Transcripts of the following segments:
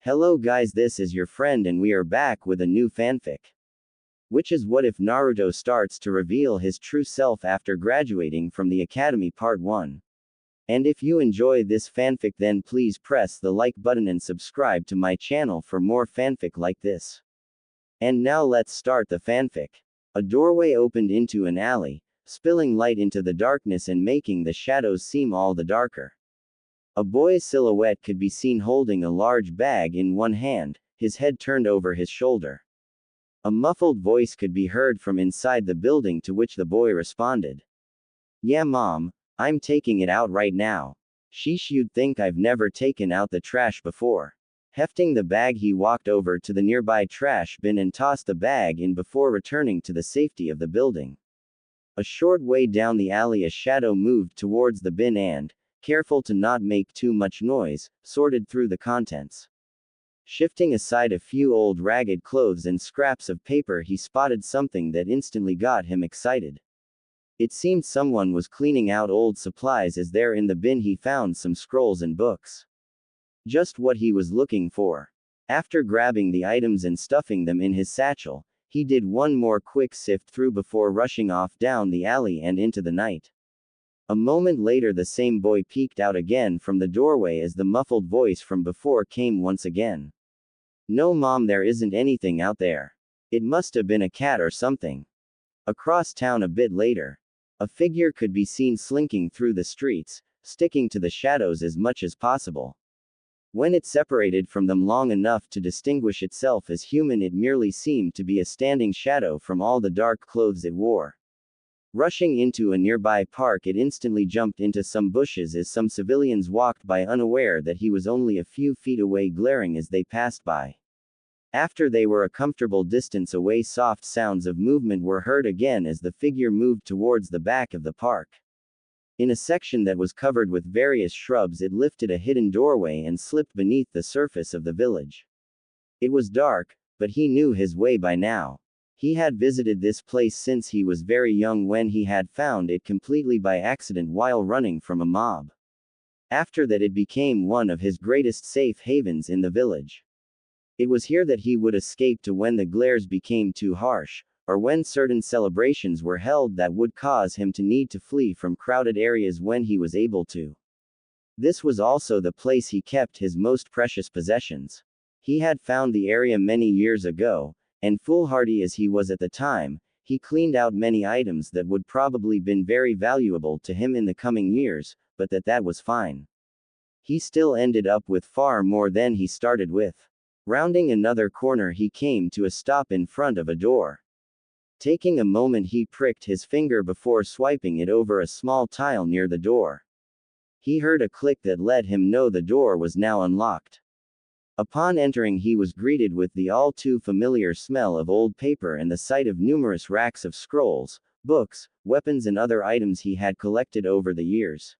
Hello guys, this is your friend and we are back with a new fanfic. Which is what if Naruto starts to reveal his true self after graduating from the academy part 1. And if you enjoy this fanfic then please press the like button and subscribe to my channel for more fanfic like this. And now let's start the fanfic. A doorway opened into an alley, spilling light into the darkness and making the shadows seem all the darker. A boy's silhouette could be seen holding a large bag in one hand, his head turned over his shoulder. A muffled voice could be heard from inside the building, to which the boy responded. "Yeah, Mom, I'm taking it out right now." "Sheesh, you'd think I've never taken out the trash before." Hefting the bag, he walked over to the nearby trash bin and tossed the bag in before returning to the safety of the building. A short way down the alley, a shadow moved towards the bin and, careful to not make too much noise, sorted through the contents. Shifting aside a few old ragged clothes and scraps of paper, he spotted something that instantly got him excited. It seemed someone was cleaning out old supplies, as there in the bin he found some scrolls and books. Just what he was looking for. After grabbing the items and stuffing them in his satchel, he did one more quick sift through before rushing off down the alley and into the night. A moment later, the same boy peeked out again from the doorway as the muffled voice from before came once again. "No, Mom, there isn't anything out there. It must have been a cat or something." Across town a bit later, a figure could be seen slinking through the streets, sticking to the shadows as much as possible. When it separated from them long enough to distinguish itself as human, it merely seemed to be a standing shadow from all the dark clothes it wore. Rushing into a nearby park, it instantly jumped into some bushes as some civilians walked by, unaware that he was only a few feet away, glaring as they passed by. After they were a comfortable distance away, soft sounds of movement were heard again as the figure moved towards the back of the park. In a section that was covered with various shrubs, it lifted a hidden doorway and slipped beneath the surface of the village. It was dark, but he knew his way by now. He had visited this place since he was very young, when he had found it completely by accident while running from a mob. After that, it became one of his greatest safe havens in the village. It was here that he would escape to when the glares became too harsh, or when certain celebrations were held that would cause him to need to flee from crowded areas when he was able to. This was also the place he kept his most precious possessions. He had found the area many years ago, and foolhardy as he was at the time, he cleaned out many items that would probably been very valuable to him in the coming years, but that was fine. He still ended up with far more than he started with. Rounding another corner, he came to a stop in front of a door. Taking a moment, he pricked his finger before swiping it over a small tile near the door. He heard a click that let him know the door was now unlocked. Upon entering, he was greeted with the all too familiar smell of old paper and the sight of numerous racks of scrolls, books, weapons and other items he had collected over the years.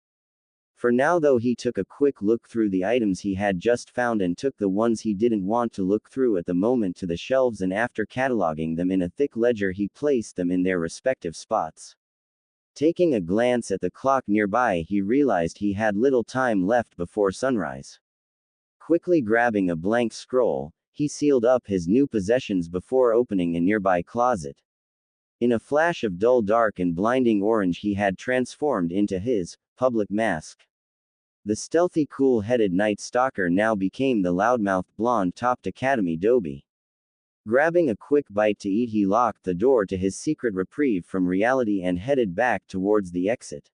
For now though, he took a quick look through the items he had just found and took the ones he didn't want to look through at the moment to the shelves, and after cataloging them in a thick ledger, he placed them in their respective spots. Taking a glance at the clock nearby, he realized he had little time left before sunrise. Quickly grabbing a blank scroll, he sealed up his new possessions before opening a nearby closet. In a flash of dull dark and blinding orange, he had transformed into his public mask. The stealthy, cool-headed night stalker now became the loudmouthed, blonde-topped academy doby. Grabbing a quick bite to eat, he locked the door to his secret reprieve from reality and headed back towards the exit.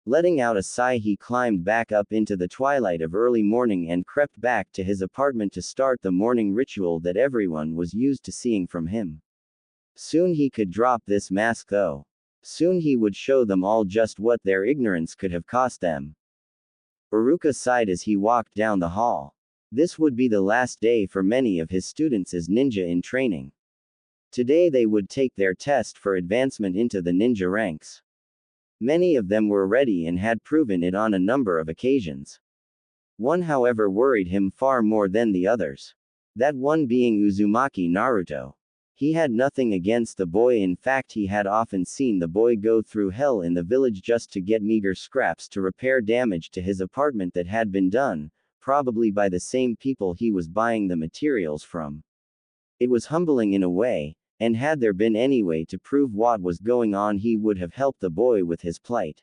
Letting out a sigh, he climbed back up into the twilight of early morning and crept back to his apartment to start the morning ritual that everyone was used to seeing from him. Soon he could drop this mask though. Soon he would show them all just what their ignorance could have cost them. Iruka sighed as he walked down the hall. This would be the last day for many of his students as ninja in training. Today they would take their test for advancement into the ninja ranks. Many of them were ready and had proven it on a number of occasions. One, however, worried him far more than the others. That one being Uzumaki Naruto. He had nothing against the boy, in fact he had often seen the boy go through hell in the village just to get meager scraps to repair damage to his apartment that had been done, probably by the same people he was buying the materials from. It was humbling in a way, and had there been any way to prove what was going on, he would have helped the boy with his plight.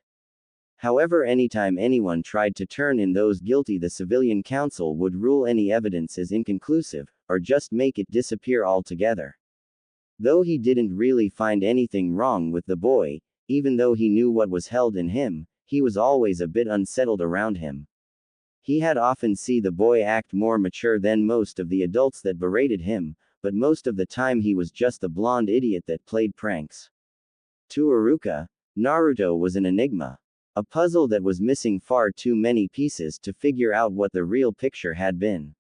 However, anytime anyone tried to turn in those guilty, the civilian council would rule any evidence as inconclusive, or just make it disappear altogether. Though he didn't really find anything wrong with the boy, even though he knew what was held in him, he was always a bit unsettled around him. He had often seen the boy act more mature than most of the adults that berated him, but most of the time he was just the blonde idiot that played pranks. To Iruka, Naruto was an enigma. A puzzle that was missing far too many pieces to figure out what the real picture had been.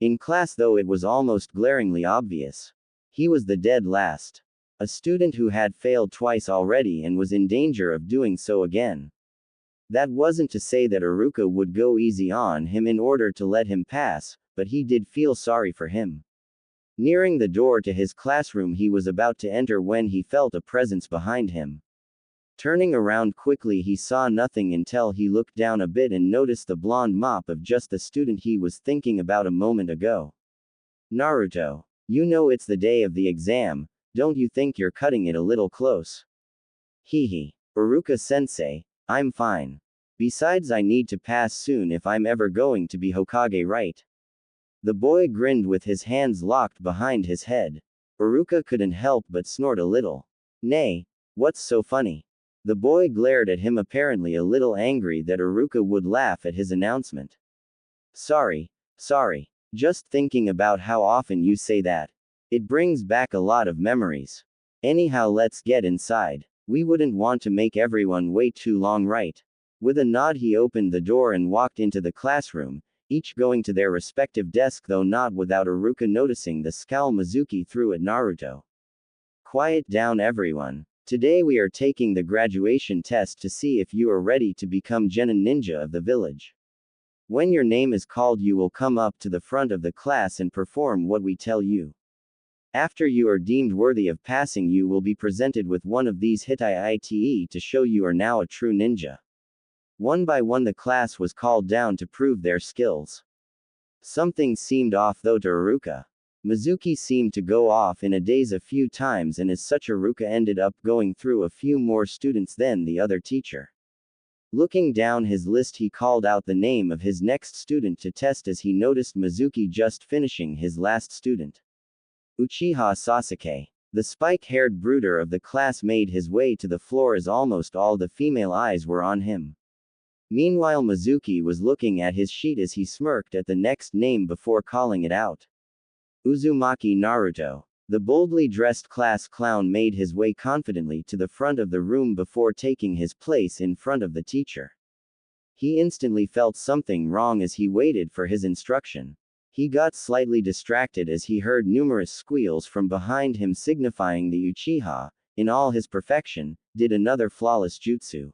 In class, though, it was almost glaringly obvious. He was the dead last. A student who had failed twice already and was in danger of doing so again. That wasn't to say that Iruka would go easy on him in order to let him pass, but he did feel sorry for him. Nearing the door to his classroom, he was about to enter when he felt a presence behind him. Turning around quickly, he saw nothing until he looked down a bit and noticed the blonde mop of just the student he was thinking about a moment ago. Naruto, you know it's the day of the exam, don't you think you're cutting it a little close? Hehe. Iruka-sensei, I'm fine. Besides, I need to pass soon if I'm ever going to be Hokage, right? The boy grinned with his hands locked behind his head. Iruka couldn't help but snort a little. Nay, what's so funny? The boy glared at him, apparently a little angry that Iruka would laugh at his announcement. Sorry. Just thinking about how often you say that. It brings back a lot of memories. Anyhow, let's get inside. We wouldn't want to make everyone wait too long, right? With a nod, he opened the door and walked into the classroom, each going to their respective desk, though not without Iruka noticing the scowl Mizuki threw at Naruto. Quiet down, everyone. Today we are taking the graduation test to see if you are ready to become Genin Ninja of the village. When your name is called, you will come up to the front of the class and perform what we tell you. After you are deemed worthy of passing, you will be presented with one of these hitaite to show you are now a true ninja. One by one the class was called down to prove their skills. Something seemed off though to Iruka. Mizuki seemed to go off in a daze a few times, and as such Iruka ended up going through a few more students than the other teacher. Looking down his list, he called out the name of his next student to test as he noticed Mizuki just finishing his last student. Uchiha Sasuke. The spike-haired brooder of the class made his way to the floor as almost all the female eyes were on him. Meanwhile, Mizuki was looking at his sheet as he smirked at the next name before calling it out. Uzumaki Naruto. The boldly dressed class clown made his way confidently to the front of the room before taking his place in front of the teacher. He instantly felt something wrong as he waited for his instruction. He got slightly distracted as he heard numerous squeals from behind him, signifying the Uchiha, in all his perfection, did another flawless jutsu.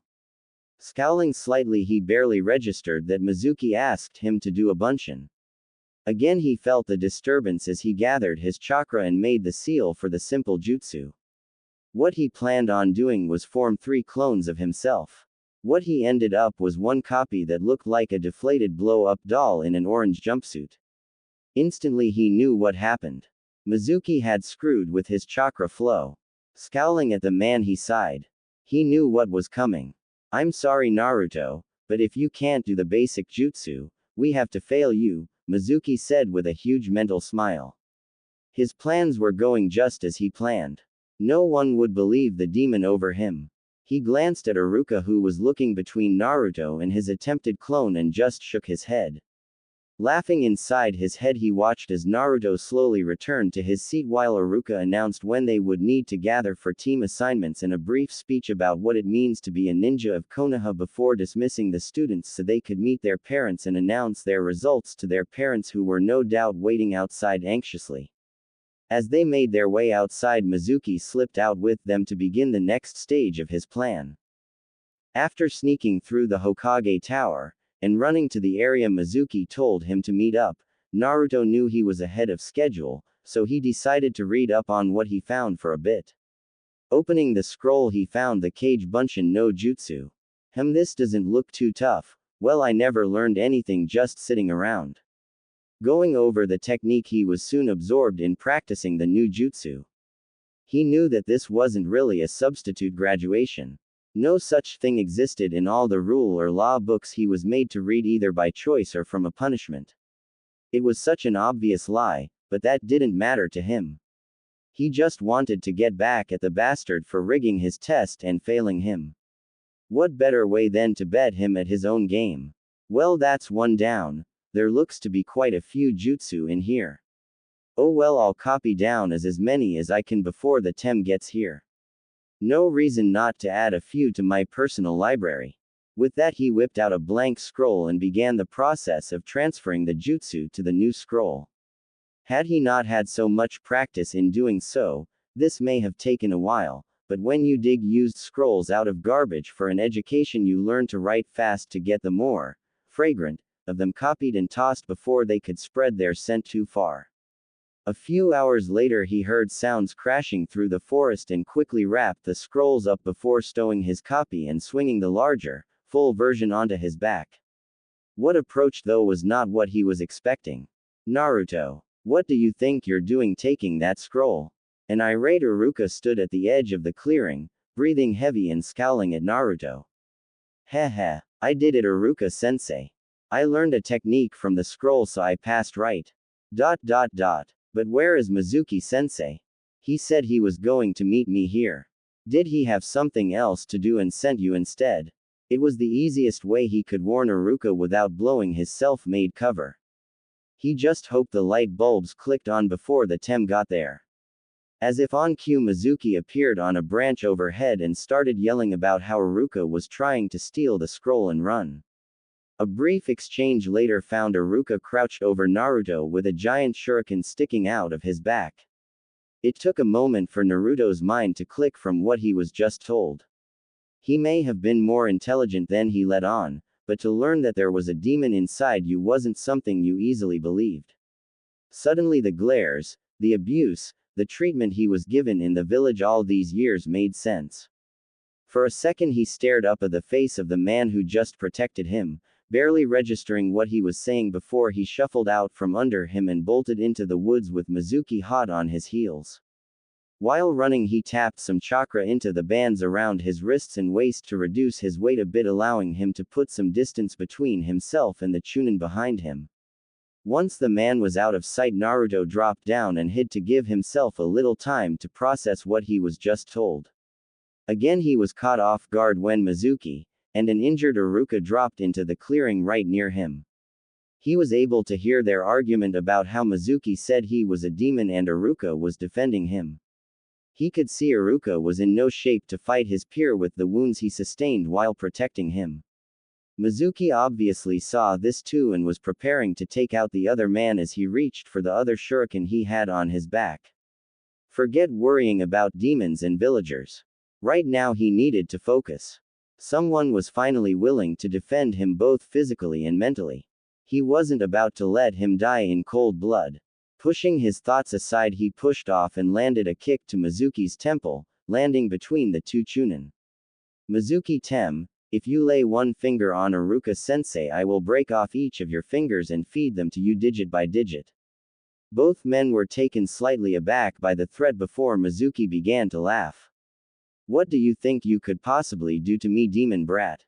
Scowling slightly, he barely registered that Mizuki asked him to do a bunshin. Again he felt the disturbance as he gathered his chakra and made the seal for the simple jutsu. What he planned on doing was form 3 clones of himself. What he ended up was one copy that looked like a deflated blow-up doll in an orange jumpsuit. Instantly he knew what happened. Mizuki had screwed with his chakra flow. Scowling at the man, he sighed. He knew what was coming. I'm sorry, Naruto, but if you can't do the basic jutsu, we have to fail you, Mizuki said with a huge mental smile. His plans were going just as he planned. No one would believe the demon over him. He glanced at Iruka, who was looking between Naruto and his attempted clone, and just shook his head. Laughing inside his head, he watched as Naruto slowly returned to his seat while Iruka announced when they would need to gather for team assignments and a brief speech about what it means to be a ninja of Konoha before dismissing the students so they could meet their parents and announce their results to their parents, who were no doubt waiting outside anxiously. As they made their way outside, Mizuki slipped out with them to begin the next stage of his plan. After sneaking through the Hokage Tower, and running to the area Mizuki told him to meet up, Naruto knew he was ahead of schedule, so he decided to read up on what he found for a bit. Opening the scroll, he found the Kage Bunshin no Jutsu. This doesn't look too tough. Well, I never learned anything just sitting around. Going over the technique, he was soon absorbed in practicing the new jutsu. He knew that this wasn't really a substitute graduation. No such thing existed in all the rule or law books he was made to read, either by choice or from a punishment. It was such an obvious lie, but that didn't matter to him. He just wanted to get back at the bastard for rigging his test and failing him. What better way than to bet him at his own game? Well, that's one down. There looks to be quite a few jutsu in here. Oh well, I'll copy down as many as I can before the tem gets here. No reason not to add a few to my personal library. With that, he whipped out a blank scroll and began the process of transferring the jutsu to the new scroll. Had he not had so much practice in doing so, this may have taken a while, but when you dig used scrolls out of garbage for an education, you learn to write fast to get the more fragrant of them copied and tossed before they could spread their scent too far. A few hours later, he heard sounds crashing through the forest and quickly wrapped the scrolls up before stowing his copy and swinging the larger, full version onto his back. What approached, though, was not what he was expecting. Naruto, what do you think you're doing taking that scroll? An irate Iruka stood at the edge of the clearing, breathing heavy and scowling at Naruto. Heh, I did it, Iruka-sensei. I learned a technique from the scroll, so I passed right. But where is Mizuki-sensei? He said he was going to meet me here. Did he have something else to do and sent you instead? It was the easiest way he could warn Iruka without blowing his self-made cover. He just hoped the light bulbs clicked on before the tem got there. As if on cue, Mizuki appeared on a branch overhead and started yelling about how Iruka was trying to steal the scroll and run. A brief exchange later found Iruka crouched over Naruto with a giant shuriken sticking out of his back. It took a moment for Naruto's mind to click from what he was just told. He may have been more intelligent than he let on, but to learn that there was a demon inside you wasn't something you easily believed. Suddenly the glares, the abuse, the treatment he was given in the village all these years made sense. For a second he stared up at the face of the man who just protected him, barely registering what he was saying before he shuffled out from under him and bolted into the woods with Mizuki hot on his heels. While running, he tapped some chakra into the bands around his wrists and waist to reduce his weight a bit, allowing him to put some distance between himself and the Chunin behind him. Once the man was out of sight, Naruto dropped down and hid to give himself a little time to process what he was just told. Again he was caught off guard when Mizuki and an injured Iruka dropped into the clearing right near him. He was able to hear their argument about how Mizuki said he was a demon and Iruka was defending him. He could see Iruka was in no shape to fight his peer with the wounds he sustained while protecting him. Mizuki obviously saw this too and was preparing to take out the other man as he reached for the other shuriken he had on his back. Forget worrying about demons and villagers. Right now he needed to focus. Someone was finally willing to defend him both physically and mentally. He wasn't about to let him die in cold blood. Pushing his thoughts aside, he pushed off and landed a kick to Mizuki's temple, landing between the two Chunin. Mizuki-tem, if you lay one finger on Iruka-sensei, I will break off each of your fingers and feed them to you digit by digit. Both men were taken slightly aback by the threat before Mizuki began to laugh. What do you think you could possibly do to me, demon brat?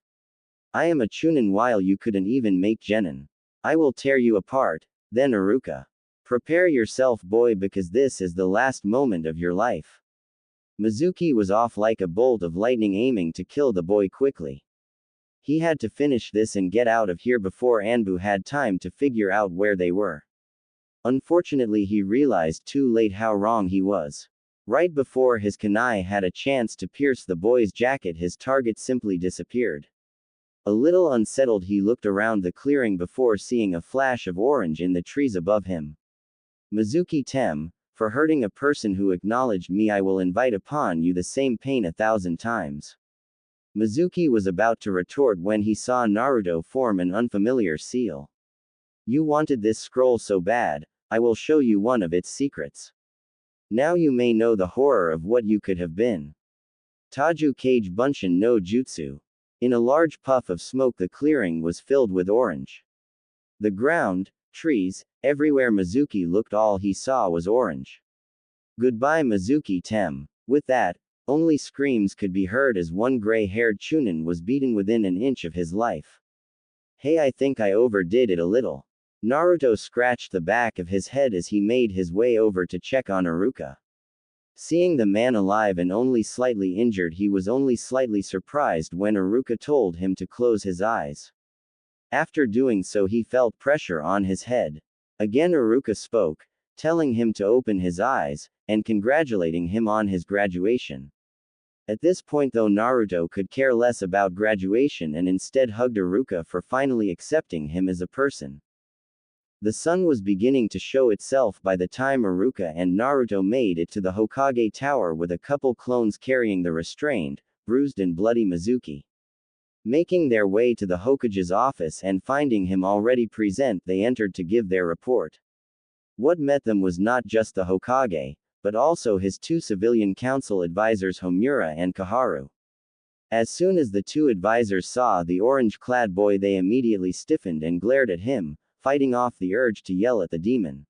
I am a Chunin while you couldn't even make genin. I will tear you apart. Then Iruka. Prepare yourself, boy, because this is the last moment of your life. Mizuki was off like a bolt of lightning, aiming to kill the boy quickly. He had to finish this and get out of here before Anbu had time to figure out where they were. Unfortunately, he realized too late how wrong he was. Right before his kunai had a chance to pierce the boy's jacket, his target simply disappeared. A little unsettled, he looked around the clearing before seeing a flash of orange in the trees above him. Mizuki-tem, for hurting a person who acknowledged me, I will invite upon you the same pain 1,000 times. Mizuki was about to retort when he saw Naruto form an unfamiliar seal. You wanted this scroll so bad, I will show you one of its secrets. Now you may know the horror of what you could have been. Taju Kage Bunshin no Jutsu. In a large puff of smoke, the clearing was filled with orange. The ground, trees, everywhere Mizuki looked, all he saw was orange. Goodbye, Mizuki Tem. With that, only screams could be heard as one gray-haired Chunin was beaten within an inch of his life. Hey, I think I overdid it a little. Naruto scratched the back of his head as he made his way over to check on Iruka. Seeing the man alive and only slightly injured, he was only slightly surprised when Iruka told him to close his eyes. After doing so, he felt pressure on his head. Again Iruka spoke, telling him to open his eyes, and congratulating him on his graduation. At this point though, Naruto could care less about graduation and instead hugged Iruka for finally accepting him as a person. The sun was beginning to show itself by the time Iruka and Naruto made it to the Hokage Tower with a couple clones carrying the restrained, bruised and bloody Mizuki. Making their way to the Hokage's office and finding him already present, they entered to give their report. What met them was not just the Hokage, but also his two civilian council advisors Homura and Kaharu. As soon as the two advisors saw the orange-clad boy, they immediately stiffened and glared at him, fighting off the urge to yell at the demon.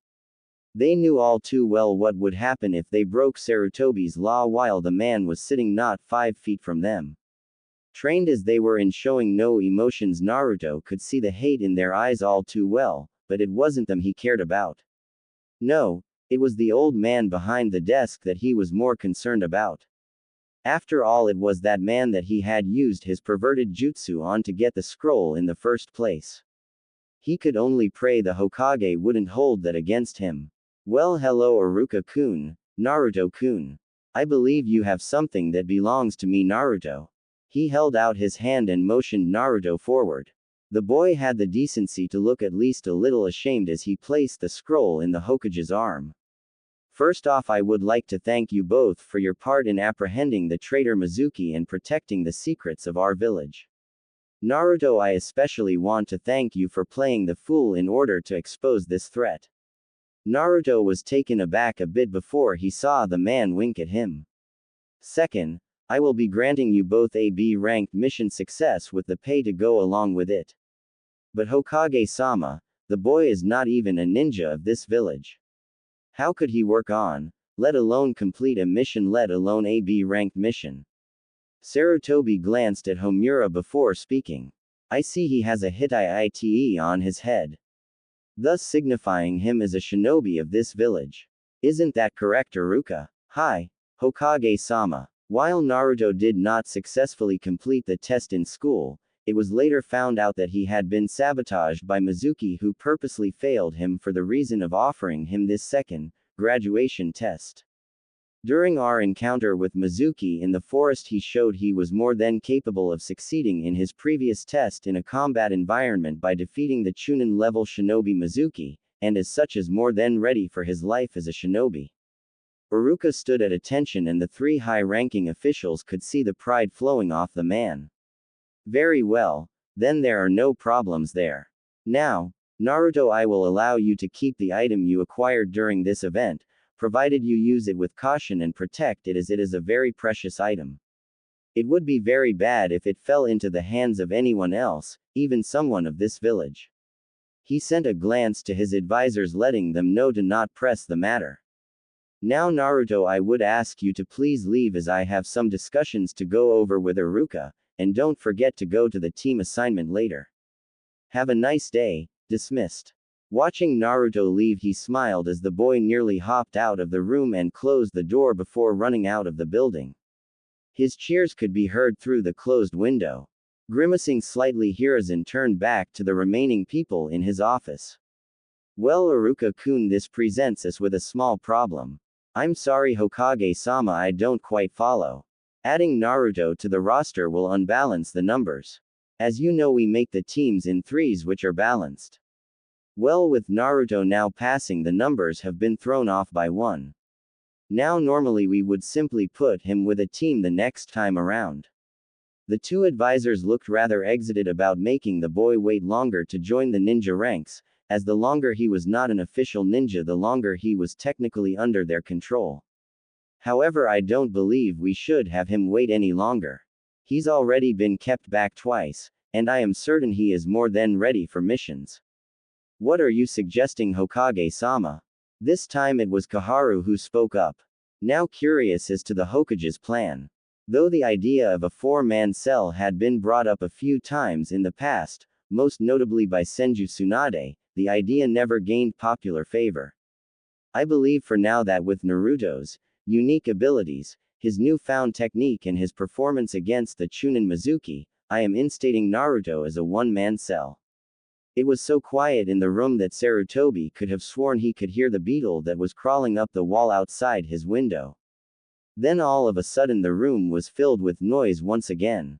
They knew all too well what would happen if they broke Sarutobi's law while the man was sitting not 5 feet from them. Trained as they were in showing no emotions, Naruto could see the hate in their eyes all too well, but it wasn't them he cared about. No, it was the old man behind the desk that he was more concerned about. After all, it was that man that he had used his perverted jutsu on to get the scroll in the first place. He could only pray the Hokage wouldn't hold that against him. Well, hello Iruka-kun, Naruto-kun. I believe you have something that belongs to me, Naruto. He held out his hand and motioned Naruto forward. The boy had the decency to look at least a little ashamed as he placed the scroll in the Hokage's arm. First off, I would like to thank you both for your part in apprehending the traitor Mizuki and protecting the secrets of our village. Naruto, I especially want to thank you for playing the fool in order to expose this threat. Naruto was taken aback a bit before he saw the man wink at him. Second, I will be granting you both a B-ranked mission success with the pay to go along with it. But Hokage-sama, the boy is not even a ninja of this village. How could he work on, let alone complete a mission, let alone a B-ranked mission? Sarutobi glanced at Homura before speaking. I see he has a Hitai-ite on his head, thus signifying him as a shinobi of this village. Isn't that correct, Iruka? Hi, Hokage-sama. While Naruto did not successfully complete the test in school, it was later found out that he had been sabotaged by Mizuki, who purposely failed him for the reason of offering him this second, graduation test. During our encounter with Mizuki in the forest, he showed he was more than capable of succeeding in his previous test in a combat environment by defeating the Chunin-level shinobi Mizuki, and as such is more than ready for his life as a shinobi. Iruka stood at attention and the three high-ranking officials could see the pride flowing off the man. Very well, then there are no problems there. Now, Naruto, I will allow you to keep the item you acquired during this event, provided you use it with caution and protect it, as it is a very precious item. It would be very bad if it fell into the hands of anyone else, even someone of this village. He sent a glance to his advisors letting them know to not press the matter. Now Naruto, I would ask you to please leave as I have some discussions to go over with Iruka, and don't forget to go to the team assignment later. Have a nice day. Dismissed. Watching Naruto leave, he smiled as the boy nearly hopped out of the room and closed the door before running out of the building. His cheers could be heard through the closed window. Grimacing slightly, Hiruzen turned back to the remaining people in his office. Well, Iruka-kun, this presents us with a small problem. I'm sorry, Hokage-sama, I don't quite follow. Adding Naruto to the roster will unbalance the numbers. As you know, we make the teams in threes which are balanced. Well, with Naruto now passing, the numbers have been thrown off by one. Now normally we would simply put him with a team the next time around. The two advisors looked rather excited about making the boy wait longer to join the ninja ranks, as the longer he was not an official ninja, the longer he was technically under their control. However, I don't believe we should have him wait any longer. He's already been kept back twice, and I am certain he is more than ready for missions. What are you suggesting, Hokage-sama? This time it was Kaharu who spoke up. Now curious as to the Hokage's plan. Though the idea of a four-man cell had been brought up a few times in the past, most notably by Senju Tsunade, the idea never gained popular favor. I believe for now that with Naruto's unique abilities, his newfound technique and his performance against the Chunin Mizuki, I am instating Naruto as a one-man cell. It was so quiet in the room that Sarutobi could have sworn he could hear the beetle that was crawling up the wall outside his window. Then all of a sudden the room was filled with noise once again.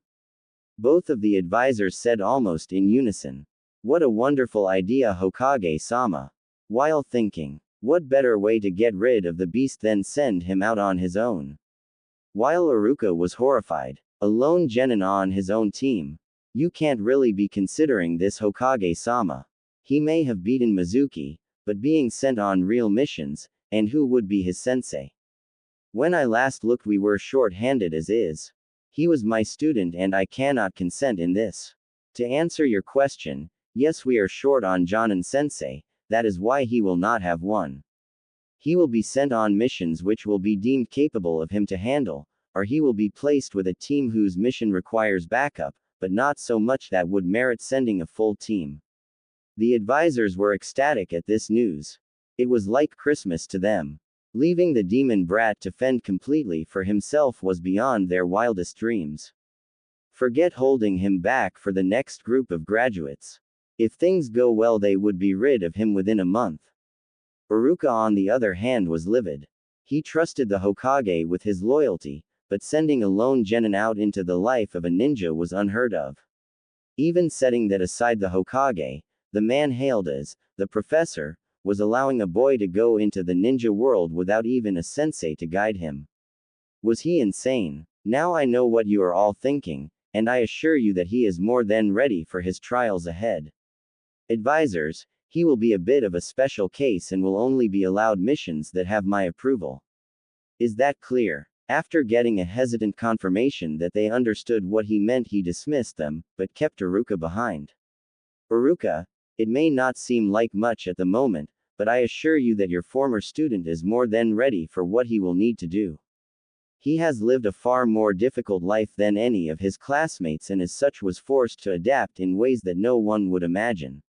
Both of the advisors said almost in unison. What a wonderful idea, Hokage-sama. While thinking, what better way to get rid of the beast than send him out on his own? While Iruka was horrified, a lone genin on his own team. You can't really be considering this, Hokage-sama. He may have beaten Mizuki, but being sent on real missions, and who would be his sensei? When I last looked we were short-handed as is. He was my student and I cannot consent in this. To answer your question, yes, we are short on Jonin sensei, that is why he will not have one. He will be sent on missions which will be deemed capable of him to handle, or he will be placed with a team whose mission requires backup, but not so much that would merit sending a full team. The advisors were ecstatic at this news. It was like Christmas to them. Leaving the demon brat to fend completely for himself was beyond their wildest dreams. Forget holding him back for the next group of graduates. If things go well they would be rid of him within a month. Iruka on the other hand was livid. He trusted the Hokage with his loyalty, but sending a lone genin out into the life of a ninja was unheard of. Even setting that aside, the Hokage, the man hailed as the professor, was allowing a boy to go into the ninja world without even a sensei to guide him. Was he insane? Now I know what you are all thinking, and I assure you that he is more than ready for his trials ahead. Advisors, he will be a bit of a special case and will only be allowed missions that have my approval. Is that clear? After getting a hesitant confirmation that they understood what he meant, he dismissed them, but kept Iruka behind. Iruka, it may not seem like much at the moment, but I assure you that your former student is more than ready for what he will need to do. He has lived a far more difficult life than any of his classmates and as such was forced to adapt in ways that no one would imagine.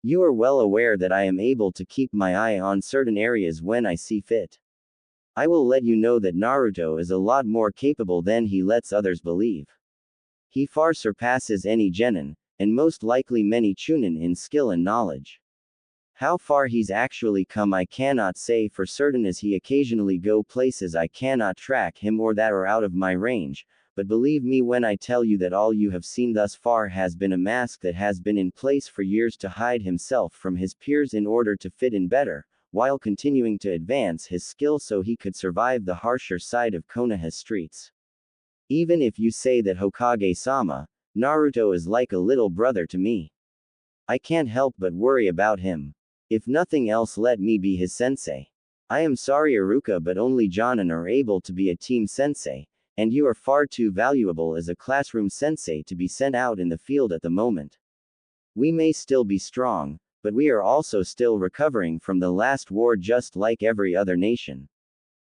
You are well aware that I am able to keep my eye on certain areas when I see fit. I will let you know that Naruto is a lot more capable than he lets others believe. He far surpasses any genin, and most likely many chunin in skill and knowledge. How far he's actually come I cannot say for certain, as he occasionally go places I cannot track him or that are out of my range, but believe me when I tell you that all you have seen thus far has been a mask that has been in place for years to hide himself from his peers in order to fit in better, while continuing to advance his skill so he could survive the harsher side of Konoha's streets. Even if you say that, Hokage-sama, Naruto is like a little brother to me. I can't help but worry about him. If nothing else, let me be his sensei. I am sorry, Iruka, but only Jonin are able to be a team sensei, and you are far too valuable as a classroom sensei to be sent out in the field at the moment. We may still be strong, but we are also still recovering from the last war just like every other nation.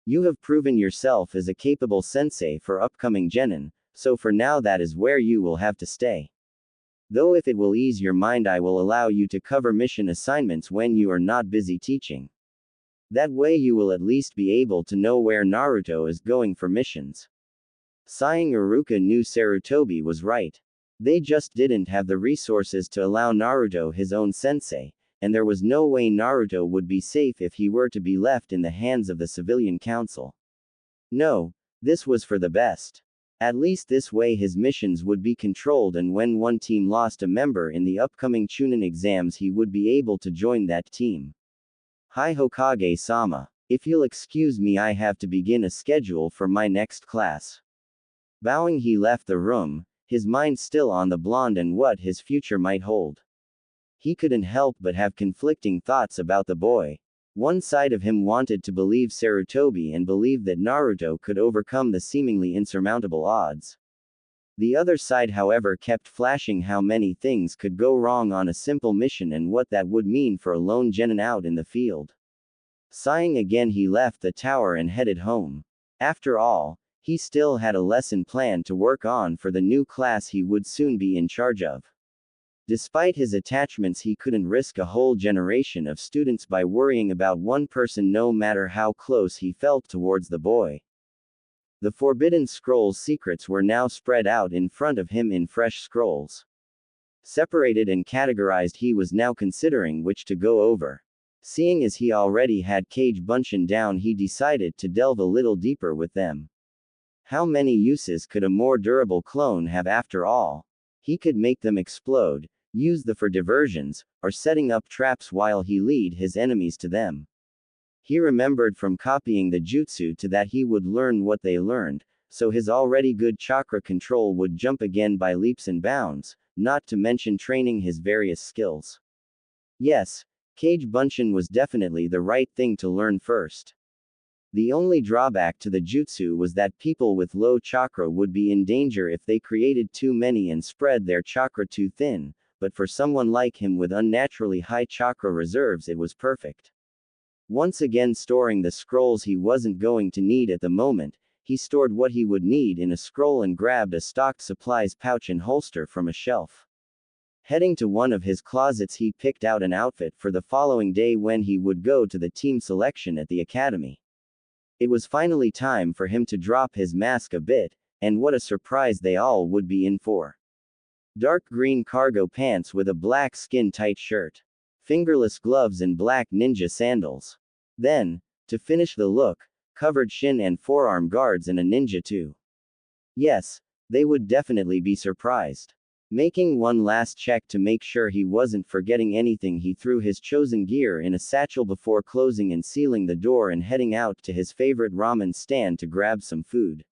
You have proven yourself as a capable sensei for upcoming genin, so for now that is where you will have to stay. Though if it will ease your mind I will allow you to cover mission assignments when you are not busy teaching. That way you will at least be able to know where Naruto is going for missions. Sighing, Iruka knew Sarutobi was right. They just didn't have the resources to allow Naruto his own sensei, and there was no way Naruto would be safe if he were to be left in the hands of the civilian council. No, this was for the best. At least this way his missions would be controlled, and when one team lost a member in the upcoming Chunin exams he would be able to join that team. Hi Hokage-sama. If you'll excuse me, I have to begin a schedule for my next class. Bowing, he left the room, his mind still on the blonde and what his future might hold. He couldn't help but have conflicting thoughts about the boy. One side of him wanted to believe Sarutobi and believe that Naruto could overcome the seemingly insurmountable odds. The other side, however, kept flashing how many things could go wrong on a simple mission and what that would mean for a lone genin out in the field. Sighing again, he left the tower and headed home. After all, he still had a lesson planned to work on for the new class he would soon be in charge of. Despite his attachments, he couldn't risk a whole generation of students by worrying about one person, no matter how close he felt towards the boy. The Forbidden Scrolls' secrets were now spread out in front of him in fresh scrolls. Separated and categorized, he was now considering which to go over. Seeing as he already had Cage Bunshin down, he decided to delve a little deeper with them. How many uses could a more durable clone have after all? He could make them explode, use them for diversions, or setting up traps while he lead his enemies to them. He remembered from copying the jutsu to that he would learn what they learned, so his already good chakra control would jump again by leaps and bounds, not to mention training his various skills. Yes, Cage Bunshin was definitely the right thing to learn first. The only drawback to the jutsu was that people with low chakra would be in danger if they created too many and spread their chakra too thin, but for someone like him with unnaturally high chakra reserves, it was perfect. Once again storing the scrolls he wasn't going to need at the moment, he stored what he would need in a scroll and grabbed a stocked supplies pouch and holster from a shelf. Heading to one of his closets, he picked out an outfit for the following day when he would go to the team selection at the academy. It was finally time for him to drop his mask a bit, and what a surprise they all would be in for. Dark green cargo pants with a black skin-tight shirt. Fingerless gloves and black ninja sandals. Then, to finish the look, covered shin and forearm guards and a ninja too. Yes, they would definitely be surprised. Making one last check to make sure he wasn't forgetting anything, he threw his chosen gear in a satchel before closing and sealing the door and heading out to his favorite ramen stand to grab some food.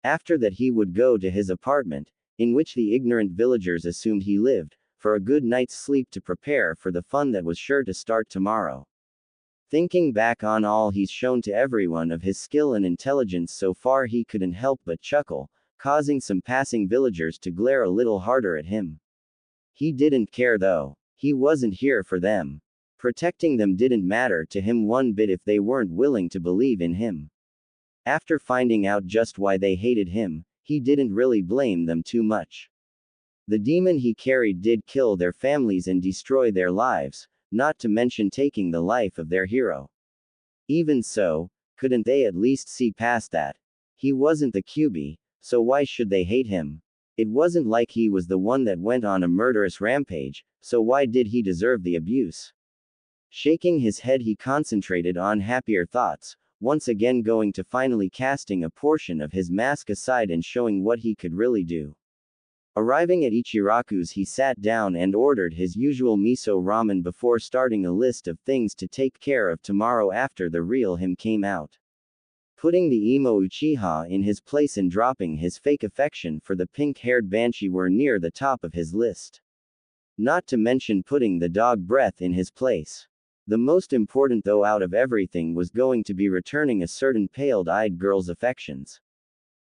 After that, he would go to his apartment, in which the ignorant villagers assumed he lived, for a good night's sleep to prepare for the fun that was sure to start tomorrow. Thinking back on all he's shown to everyone of his skill and intelligence so far, he couldn't help but chuckle, causing some passing villagers to glare a little harder at him. He didn't care though. He wasn't here for them. Protecting them didn't matter to him one bit if they weren't willing to believe in him. After finding out just why they hated him, he didn't really blame them too much. The demon he carried did kill their families and destroy their lives, not to mention taking the life of their hero. Even so, couldn't they at least see past that? He wasn't the QB, so why should they hate him? It wasn't like he was the one that went on a murderous rampage, so why did he deserve the abuse? Shaking his head, he concentrated on happier thoughts, once again going to finally casting a portion of his mask aside and showing what he could really do. Arriving at Ichiraku's, he sat down and ordered his usual miso ramen before starting a list of things to take care of tomorrow after the real him came out. Putting the emo Uchiha in his place and dropping his fake affection for the pink-haired banshee were near the top of his list. Not to mention putting the dog breath in his place. The most important though out of everything was going to be returning a certain pale-eyed girl's affections.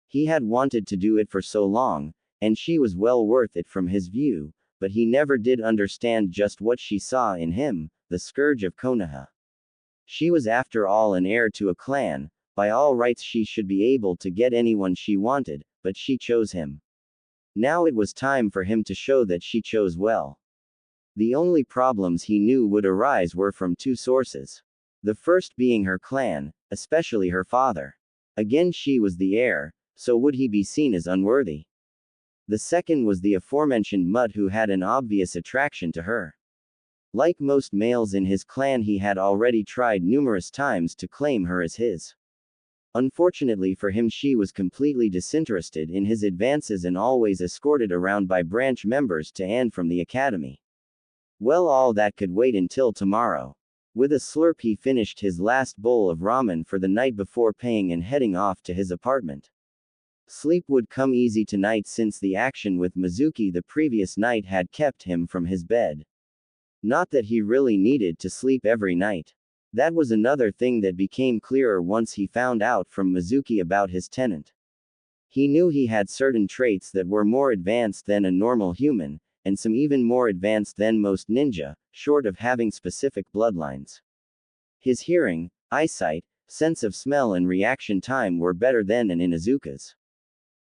He had wanted to do it for so long, and she was well worth it from his view, but he never did understand just what she saw in him, the scourge of Konoha. She was after all an heir to a clan. By all rights she should be able to get anyone she wanted, but she chose him. Now it was time for him to show that she chose well. The only problems he knew would arise were from two sources. The first being her clan, especially her father. Again, she was the heir, so would he be seen as unworthy? The second was the aforementioned mutt who had an obvious attraction to her. Like most males in his clan, he had already tried numerous times to claim her as his. Unfortunately for him, she was completely disinterested in his advances and always escorted around by branch members to and from the academy. Well, all that could wait until tomorrow. With a slurp, he finished his last bowl of ramen for the night before paying and heading off to his apartment. Sleep would come easy tonight since the action with Mizuki the previous night had kept him from his bed. Not that he really needed to sleep every night. That was another thing that became clearer once he found out from Mizuki about his tenant. He knew he had certain traits that were more advanced than a normal human, and some even more advanced than most ninja, short of having specific bloodlines. His hearing, eyesight, sense of smell and reaction time were better than an Inuzuka's.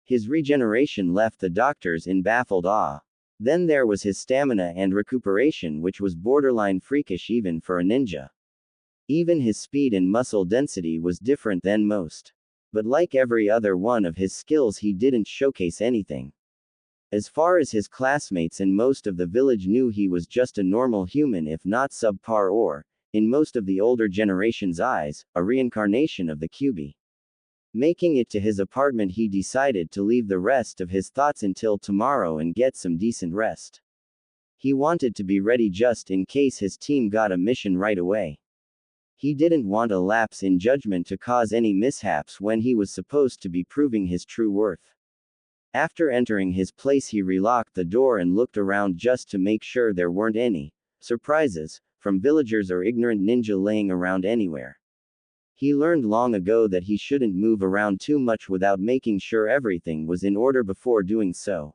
His regeneration left the doctors in baffled awe. Then there was his stamina and recuperation, which was borderline freakish even for a ninja. Even his speed and muscle density was different than most. But like every other one of his skills, he didn't showcase anything. As far as his classmates and most of the village knew, he was just a normal human, if not subpar, or, in most of the older generation's eyes, a reincarnation of the Kyuubi. Making it to his apartment, he decided to leave the rest of his thoughts until tomorrow and get some decent rest. He wanted to be ready just in case his team got a mission right away. He didn't want a lapse in judgment to cause any mishaps when he was supposed to be proving his true worth. After entering his place, he relocked the door and looked around just to make sure there weren't any surprises from villagers or ignorant ninja laying around anywhere. He learned long ago that he shouldn't move around too much without making sure everything was in order before doing so.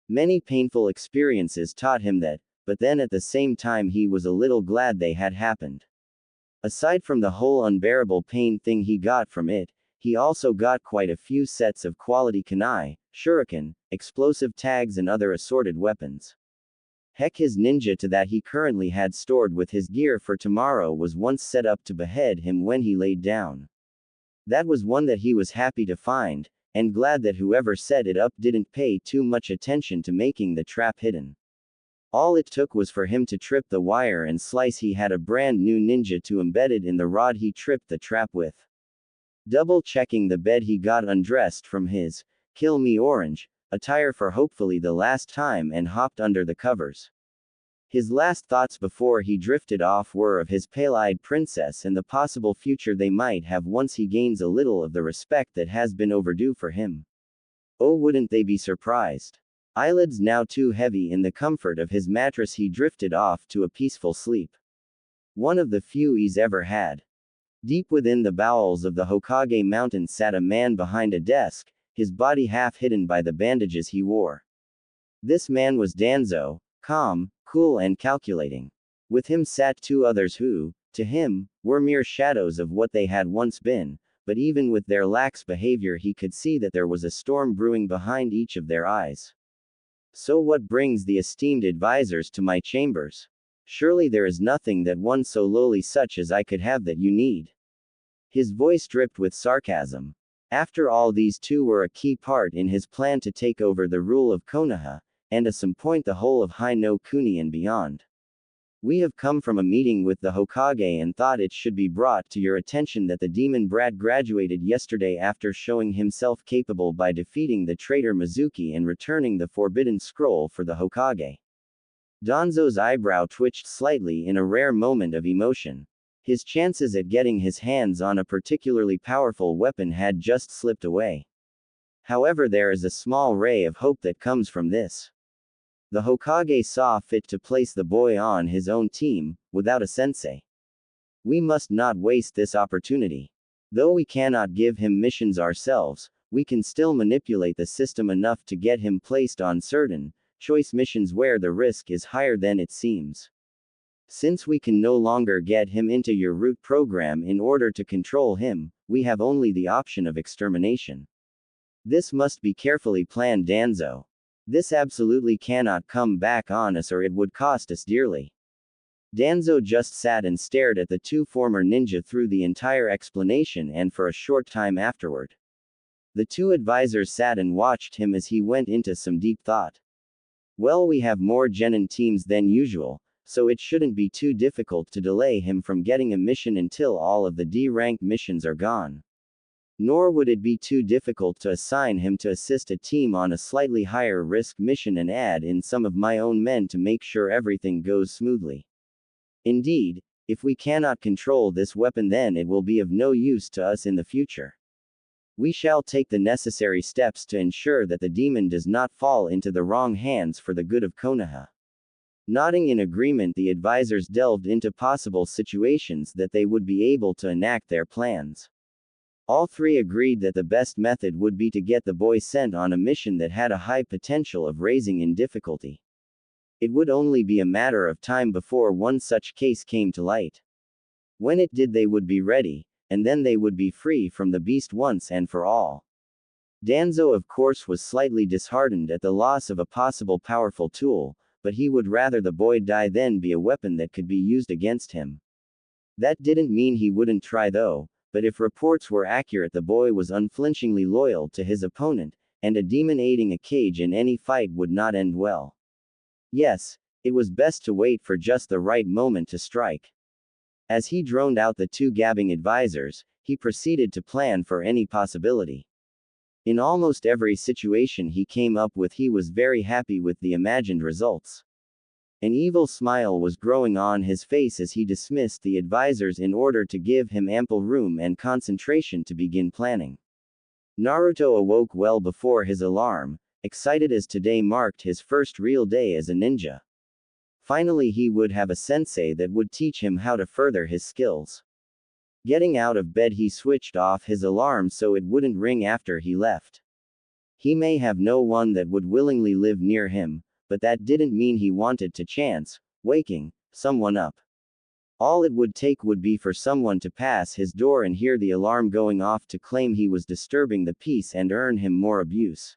Many painful experiences taught him that, but then at the same time he was a little glad they had happened. Aside from the whole unbearable pain thing he got from it, he also got quite a few sets of quality kunai, shuriken, explosive tags and other assorted weapons. Heck, his ninja to that he currently had stored with his gear for tomorrow was once set up to behead him when he laid down. That was one that he was happy to find, and glad that whoever set it up didn't pay too much attention to making the trap hidden. All it took was for him to trip the wire and slice. He had a brand new ninja to embedded in the rod he tripped the trap with. Double checking the bed, he got undressed from his kill me orange attire for hopefully the last time and hopped under the covers. His last thoughts before he drifted off were of his pale-eyed princess and the possible future they might have once he gains a little of the respect that has been overdue for him. Oh, wouldn't they be surprised? Eyelids now too heavy in the comfort of his mattress, he drifted off to a peaceful sleep. One of the few he's ever had. Deep within the bowels of the Hokage mountain sat a man behind a desk, his body half hidden by the bandages he wore. This man was Danzo, calm, cool and calculating. With him sat two others who, to him, were mere shadows of what they had once been, but even with their lax behavior he could see that there was a storm brewing behind each of their eyes. So what brings the esteemed advisors to my chambers? Surely there is nothing that one so lowly such as I could have that you need. His voice dripped with sarcasm. After all, these two were a key part in his plan to take over the rule of Konoha, and at some point the whole of Hai no Kuni and beyond. We have come from a meeting with the Hokage and thought it should be brought to your attention that the demon brat graduated yesterday after showing himself capable by defeating the traitor Mizuki and returning the forbidden scroll for the Hokage. Danzo's eyebrow twitched slightly in a rare moment of emotion. His chances at getting his hands on a particularly powerful weapon had just slipped away. However, there is a small ray of hope that comes from this. The Hokage saw fit to place the boy on his own team, without a sensei. We must not waste this opportunity. Though we cannot give him missions ourselves, we can still manipulate the system enough to get him placed on certain choice missions where the risk is higher than it seems. Since we can no longer get him into your root program in order to control him, we have only the option of extermination. This must be carefully planned, Danzo. This absolutely cannot come back on us or it would cost us dearly. Danzo just sat and stared at the two former ninja through the entire explanation and for a short time afterward. The two advisors sat and watched him as he went into some deep thought. Well, we have more genin teams than usual, so it shouldn't be too difficult to delay him from getting a mission until all of the D-rank missions are gone. Nor would it be too difficult to assign him to assist a team on a slightly higher risk mission and add in some of my own men to make sure everything goes smoothly. Indeed, if we cannot control this weapon, then it will be of no use to us in the future. We shall take the necessary steps to ensure that the demon does not fall into the wrong hands for the good of Konoha. Nodding in agreement, the advisors delved into possible situations that they would be able to enact their plans. All three agreed that the best method would be to get the boy sent on a mission that had a high potential of raising in difficulty. It would only be a matter of time before one such case came to light. When it did, they would be ready, and then they would be free from the beast once and for all. Danzo, of course, was slightly disheartened at the loss of a possible powerful tool, but he would rather the boy die than be a weapon that could be used against him. That didn't mean he wouldn't try though, but if reports were accurate, the boy was unflinchingly loyal to his opponent, and a demon aiding a cage in any fight would not end well. Yes, it was best to wait for just the right moment to strike. As he droned out the two gabbing advisors, he proceeded to plan for any possibility. In almost every situation he came up with, he was very happy with the imagined results. An evil smile was growing on his face as he dismissed the advisors in order to give him ample room and concentration to begin planning. Naruto awoke well before his alarm, excited as today marked his first real day as a ninja. Finally, he would have a sensei that would teach him how to further his skills. Getting out of bed, he switched off his alarm so it wouldn't ring after he left. He may have no one that would willingly live near him, but that didn't mean he wanted to chance waking someone up. All it would take would be for someone to pass his door and hear the alarm going off to claim he was disturbing the peace and earn him more abuse.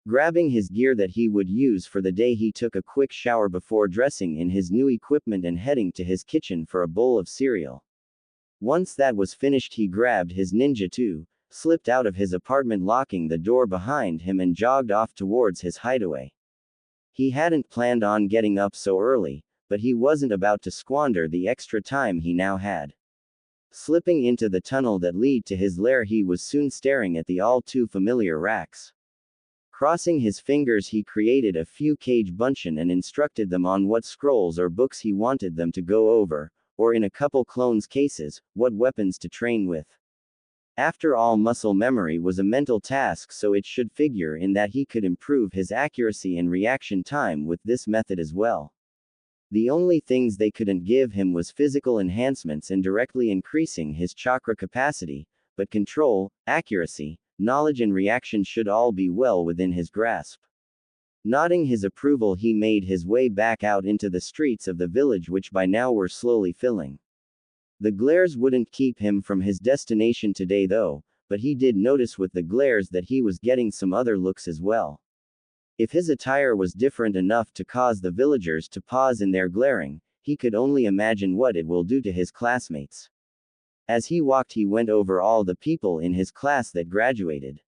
Grabbing his gear that he would use for the day, he took a quick shower before dressing in his new equipment and heading to his kitchen for a bowl of cereal. Once that was finished, he grabbed his ninja too, slipped out of his apartment locking the door behind him, and jogged off towards his hideaway. He hadn't planned on getting up so early, but he wasn't about to squander the extra time he now had. Slipping into the tunnel that led to his lair, he was soon staring at the all too familiar racks. Crossing his fingers, he created a few cage bunshin and instructed them on what scrolls or books he wanted them to go over, or in a couple clones' cases, what weapons to train with. After all, muscle memory was a mental task, so it should figure in that he could improve his accuracy and reaction time with this method as well. The only things they couldn't give him was physical enhancements and directly increasing his chakra capacity, but control, accuracy, knowledge and reaction should all be well within his grasp. Nodding his approval, he made his way back out into the streets of the village, which by now were slowly filling. The glares wouldn't keep him from his destination today though, but he did notice with the glares that he was getting some other looks as well. If his attire was different enough to cause the villagers to pause in their glaring, he could only imagine what it will do to his classmates. As he walked, he went over all the people in his class that graduated.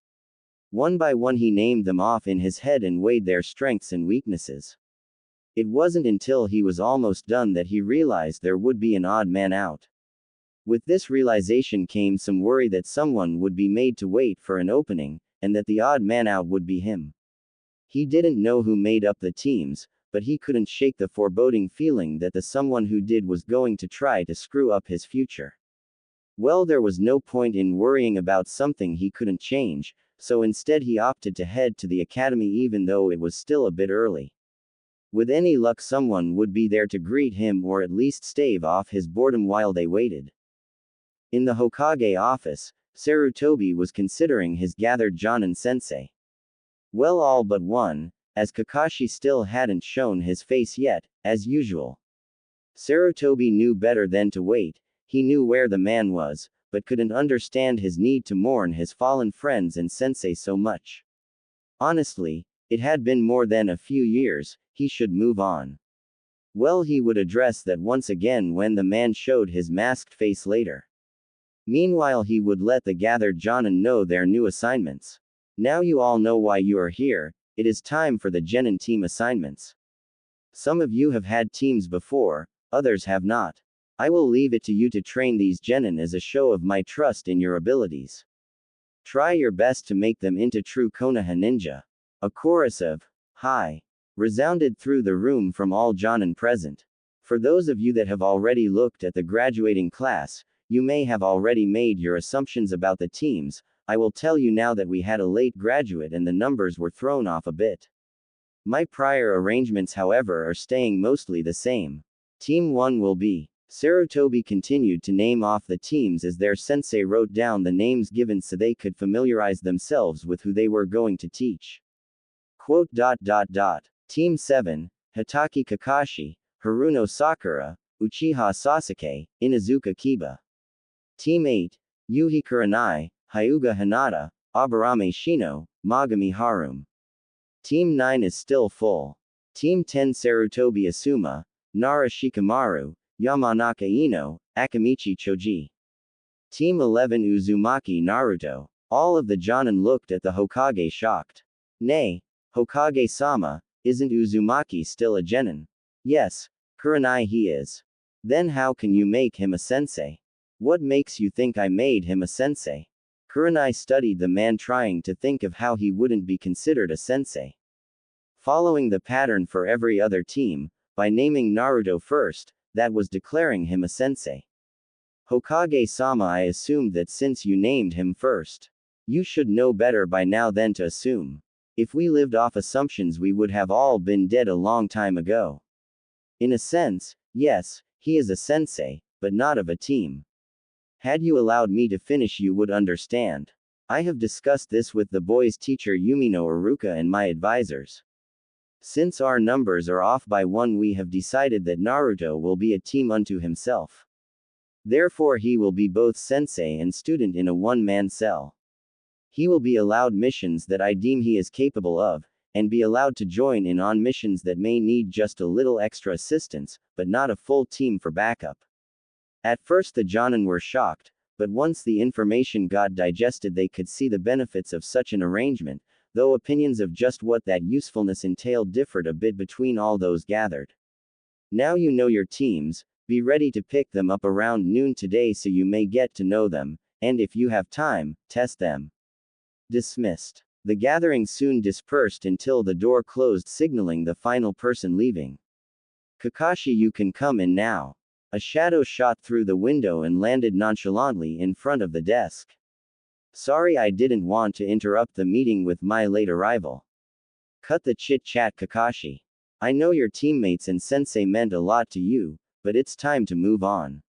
One by one he named them off in his head and weighed their strengths and weaknesses. It wasn't until he was almost done that he realized there would be an odd man out. With this realization came some worry that someone would be made to wait for an opening, and that the odd man out would be him. He didn't know who made up the teams, but he couldn't shake the foreboding feeling that the someone who did was going to try to screw up his future. Well, there was no point in worrying about something he couldn't change, so instead he opted to head to the academy even though it was still a bit early. With any luck, someone would be there to greet him or at least stave off his boredom while they waited. In the Hokage office, Sarutobi was considering his gathered Jonin sensei. Well, all but one, as Kakashi still hadn't shown his face yet, as usual. Sarutobi knew better than to wait. He knew where the man was, but couldn't understand his need to mourn his fallen friends and sensei so much. Honestly, it had been more than a few years, he should move on. Well, he would address that once again when the man showed his masked face later. Meanwhile, he would let the gathered Jonin know their new assignments. Now you all know why you are here. It is time for the Genin team assignments. Some of you have had teams before, others have not. I will leave it to you to train these genin as a show of my trust in your abilities. Try your best to make them into true Konoha ninja. A chorus of "Hi" resounded through the room from all jonin present. For those of you that have already looked at the graduating class, you may have already made your assumptions about the teams. I will tell you now that we had a late graduate and the numbers were thrown off a bit. My prior arrangements, however, are staying mostly the same. Team 1 will be Sarutobi continued to name off the teams as their sensei wrote down the names given so they could familiarize themselves with who they were going to teach. Quote. Team 7, Hitaki Kakashi, Haruno Sakura, Uchiha Sasuke, Inazuka Kiba. Team 8, Yuhi Kurenai, Hyuga Hinata, Aburame Shino, Magami Harum. Team 9 is still full. Team 10 Sarutobi Asuma, Nara Shikamaru, Yamanaka Ino, Akamichi Choji. Team 11 Uzumaki Naruto. All of the Jonin looked at the Hokage shocked. Nay, Hokage-sama, isn't Uzumaki still a genin? Yes, Kurenai he is. Then how can you make him a sensei? What makes you think I made him a sensei? Kurenai studied the man, trying to think of how he wouldn't be considered a sensei. Following the pattern for every other team, by naming Naruto first, that was declaring him a sensei. Hokage-sama, I assumed that since you named him first, you should know better by now than to assume. If we lived off assumptions, we would have all been dead a long time ago. In a sense, yes, he is a sensei, but not of a team. Had you allowed me to finish, you would understand. I have discussed this with the boys' teacher Yumino Iruka and my advisors. Since our numbers are off by one, we have decided that Naruto will be a team unto himself. Therefore he will be both sensei and student in a one-man cell. He will be allowed missions that I deem he is capable of, and be allowed to join in on missions that may need just a little extra assistance, but not a full team for backup. At first the Jonin were shocked, but once the information got digested they could see the benefits of such an arrangement, though opinions of just what that usefulness entailed differed a bit between all those gathered. Now you know your teams, be ready to pick them up around noon today so you may get to know them, and if you have time, test them. Dismissed. The gathering soon dispersed until the door closed, signaling the final person leaving. Kakashi, you can come in now. A shadow shot through the window and landed nonchalantly in front of the desk. Sorry, I didn't want to interrupt the meeting with my late arrival. Cut the chit-chat, Kakashi. I know your teammates and sensei meant a lot to you, but it's time to move on.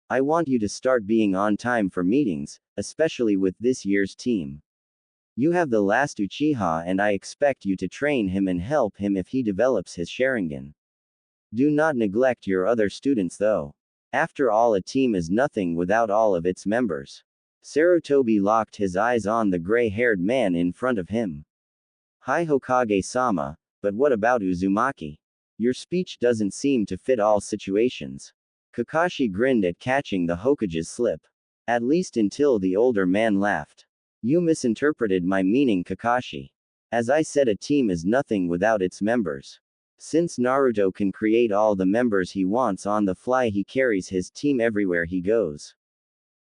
I want you to start being on time for meetings, especially with this year's team. You have the last Uchiha and I expect you to train him and help him if he develops his Sharingan. Do not neglect your other students though. After all, a team is nothing without all of its members. Sarutobi locked his eyes on the gray-haired man in front of him. Hi Hokage-sama, but what about Uzumaki? Your speech doesn't seem to fit all situations. Kakashi grinned at catching the Hokage's slip. At least until the older man laughed. You misinterpreted my meaning, Kakashi. As I said, a team is nothing without its members. Since Naruto can create all the members he wants on the fly, he carries his team everywhere he goes.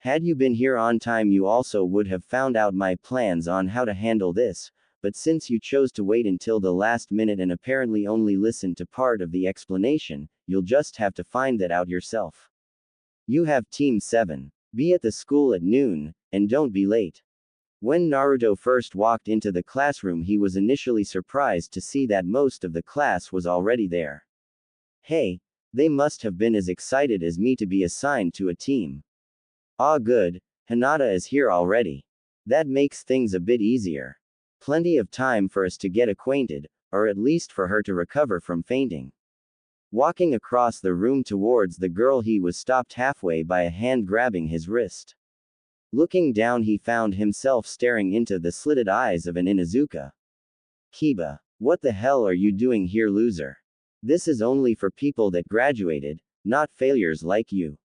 Had you been here on time, you also would have found out my plans on how to handle this, but since you chose to wait until the last minute and apparently only listened to part of the explanation, you'll just have to find that out yourself. You have Team 7. Be at the school at noon, and don't be late. When Naruto first walked into the classroom, he was initially surprised to see that most of the class was already there. Hey, they must have been as excited as me to be assigned to a team. Ah, good, Hinata is here already. That makes things a bit easier. Plenty of time for us to get acquainted, or at least for her to recover from fainting. Walking across the room towards the girl, he was stopped halfway by a hand grabbing his wrist. Looking down, he found himself staring into the slitted eyes of an Inazuka. Kiba, what the hell are you doing here, loser? This is only for people that graduated, not failures like you.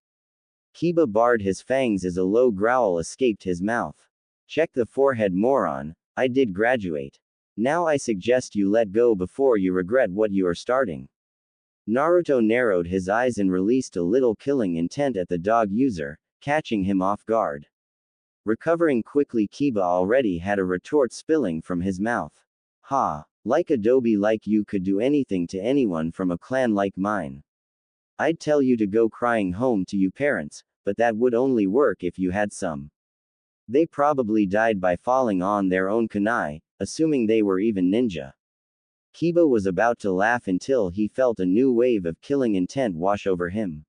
Kiba barred his fangs as a low growl escaped his mouth. Check the forehead, moron, I did graduate. Now I suggest you let go before you regret what you are starting. Naruto narrowed his eyes and released a little killing intent at the dog user, catching him off guard. Recovering quickly, Kiba already had a retort spilling from his mouth. Ha! Like Adobe, like you could do anything to anyone from a clan like mine. I'd tell you to go crying home to you parents, but that would only work if you had some. They probably died by falling on their own kunai, assuming they were even ninja. Kiba was about to laugh until he felt a new wave of killing intent wash over him.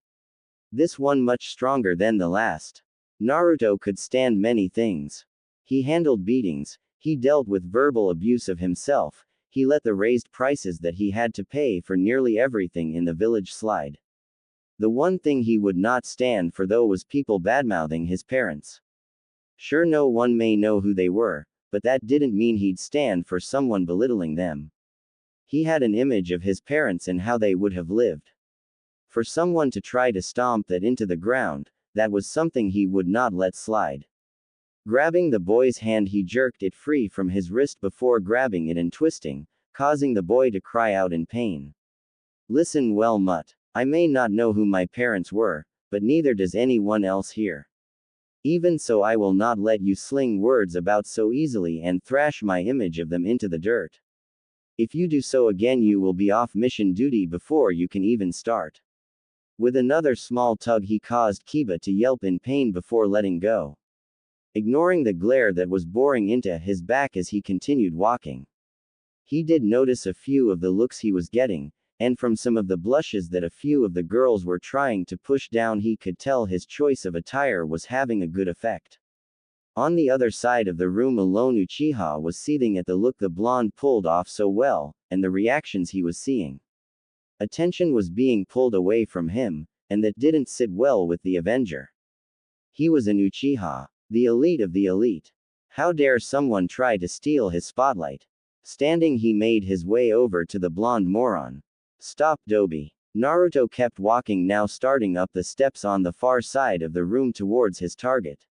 This one much stronger than the last. Naruto could stand many things. He handled beatings, he dealt with verbal abuse of himself, he let the raised prices that he had to pay for nearly everything in the village slide. The one thing he would not stand for though was people badmouthing his parents. Sure, no one may know who they were, but that didn't mean he'd stand for someone belittling them. He had an image of his parents and how they would have lived. For someone to try to stomp that into the ground, that was something he would not let slide. Grabbing the boy's hand, he jerked it free from his wrist before grabbing it and twisting, causing the boy to cry out in pain. Listen well, Mutt. I may not know who my parents were, but neither does anyone else here. Even so, I will not let you sling words about so easily and thrash my image of them into the dirt. If you do so again, you will be off mission duty before you can even start. With another small tug, he caused Kiba to yelp in pain before letting go. Ignoring the glare that was boring into his back as he continued walking. He did notice a few of the looks he was getting, and from some of the blushes that a few of the girls were trying to push down, he could tell his choice of attire was having a good effect. On the other side of the room alone, Uchiha was seething at the look the blonde pulled off so well, and the reactions he was seeing. Attention was being pulled away from him, and that didn't sit well with the Avenger. He was an Uchiha, the elite of the elite. How dare someone try to steal his spotlight? Standing, he made his way over to the blonde moron. Stop, Dobi. Naruto kept walking, now starting up the steps on the far side of the room towards his target.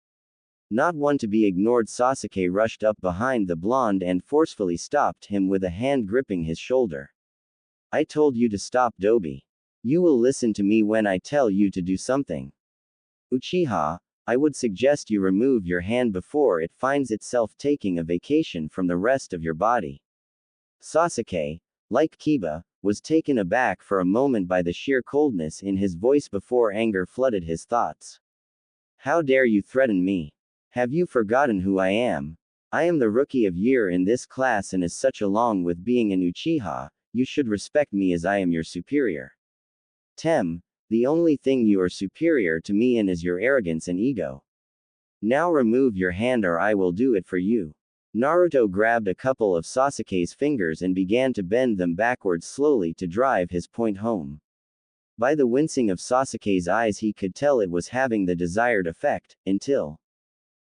Not one to be ignored, Sasuke rushed up behind the blonde and forcefully stopped him with a hand gripping his shoulder. I told you to stop, Dobi. You will listen to me when I tell you to do something. Uchiha, I would suggest you remove your hand before it finds itself taking a vacation from the rest of your body. Sasuke, like Kiba, was taken aback for a moment by the sheer coldness in his voice before anger flooded his thoughts. How dare you threaten me? Have you forgotten who I am? I am the rookie of year in this class, and as such, along with being an Uchiha, you should respect me as I am your superior. The only thing you are superior to me in is your arrogance and ego. Now remove your hand or I will do it for you. Naruto grabbed a couple of Sasuke's fingers and began to bend them backwards slowly to drive his point home. By the wincing of Sasuke's eyes, he could tell it was having the desired effect, until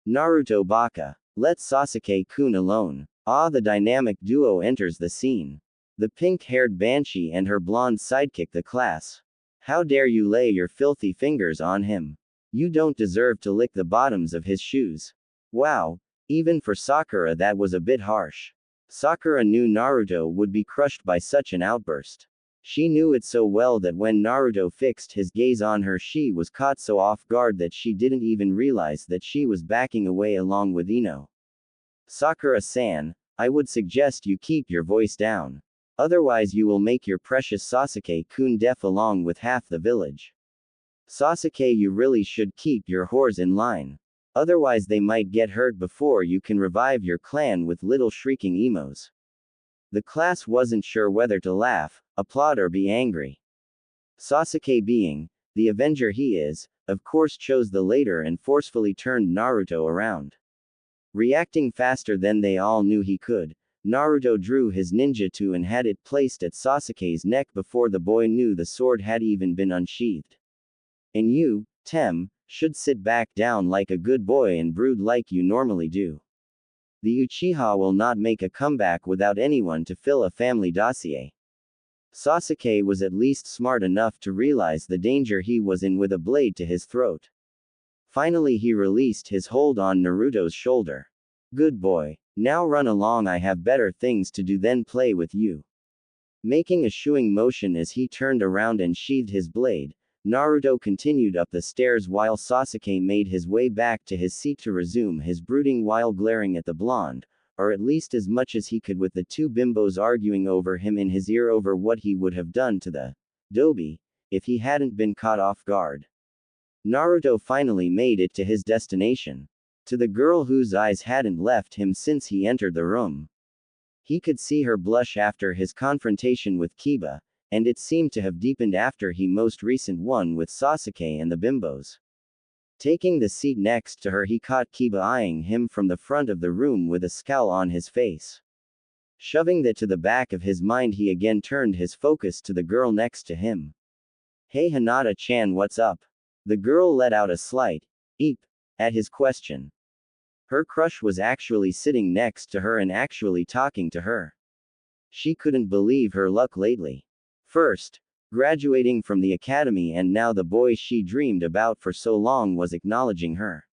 Naruto Baka. Let Sasuke-kun alone. The dynamic duo enters the scene. The pink-haired banshee and her blonde sidekick, the class. How dare you lay your filthy fingers on him? You don't deserve to lick the bottoms of his shoes. Wow. Even for Sakura, that was a bit harsh. Sakura knew Naruto would be crushed by such an outburst. She knew it so well that when Naruto fixed his gaze on her, she was caught so off guard that she didn't even realize that she was backing away along with Ino. Sakura-san, I would suggest you keep your voice down. Otherwise you will make your precious Sasuke-kun deaf along with half the village. Sasuke, you really should keep your whores in line. Otherwise they might get hurt before you can revive your clan with little shrieking emos. The class wasn't sure whether to laugh, applaud or be angry. Sasuke, being the Avenger he is, of course chose the later and forcefully turned Naruto around. Reacting faster than they all knew he could, Naruto drew his ninjutsu and had it placed at Sasuke's neck before the boy knew the sword had even been unsheathed. And you, should sit back down like a good boy and brood like you normally do. The Uchiha will not make a comeback without anyone to fill a family dossier. Sasuke was at least smart enough to realize the danger he was in with a blade to his throat. Finally he released his hold on Naruto's shoulder. Good boy. Now run along, I have better things to do than play with you. Making a shooing motion as he turned around and sheathed his blade, Naruto continued up the stairs while Sasuke made his way back to his seat to resume his brooding while glaring at the blonde, or at least as much as he could, with the two bimbos arguing over him in his ear over what he would have done to the Dobi if he hadn't been caught off guard. Naruto finally made it to his destination. To the girl whose eyes hadn't left him since he entered the room. He could see her blush after his confrontation with Kiba, and it seemed to have deepened after he most recent one with Sasuke and the bimbos. Taking the seat next to her, he caught Kiba eyeing him from the front of the room with a scowl on his face. Shoving that to the back of his mind, he again turned his focus to the girl next to him. Hey Hinata-chan, what's up? The girl let out a slight eep at his question. Her crush was actually sitting next to her and actually talking to her. She couldn't believe her luck lately. First, graduating from the academy, and now the boy she dreamed about for so long was acknowledging her.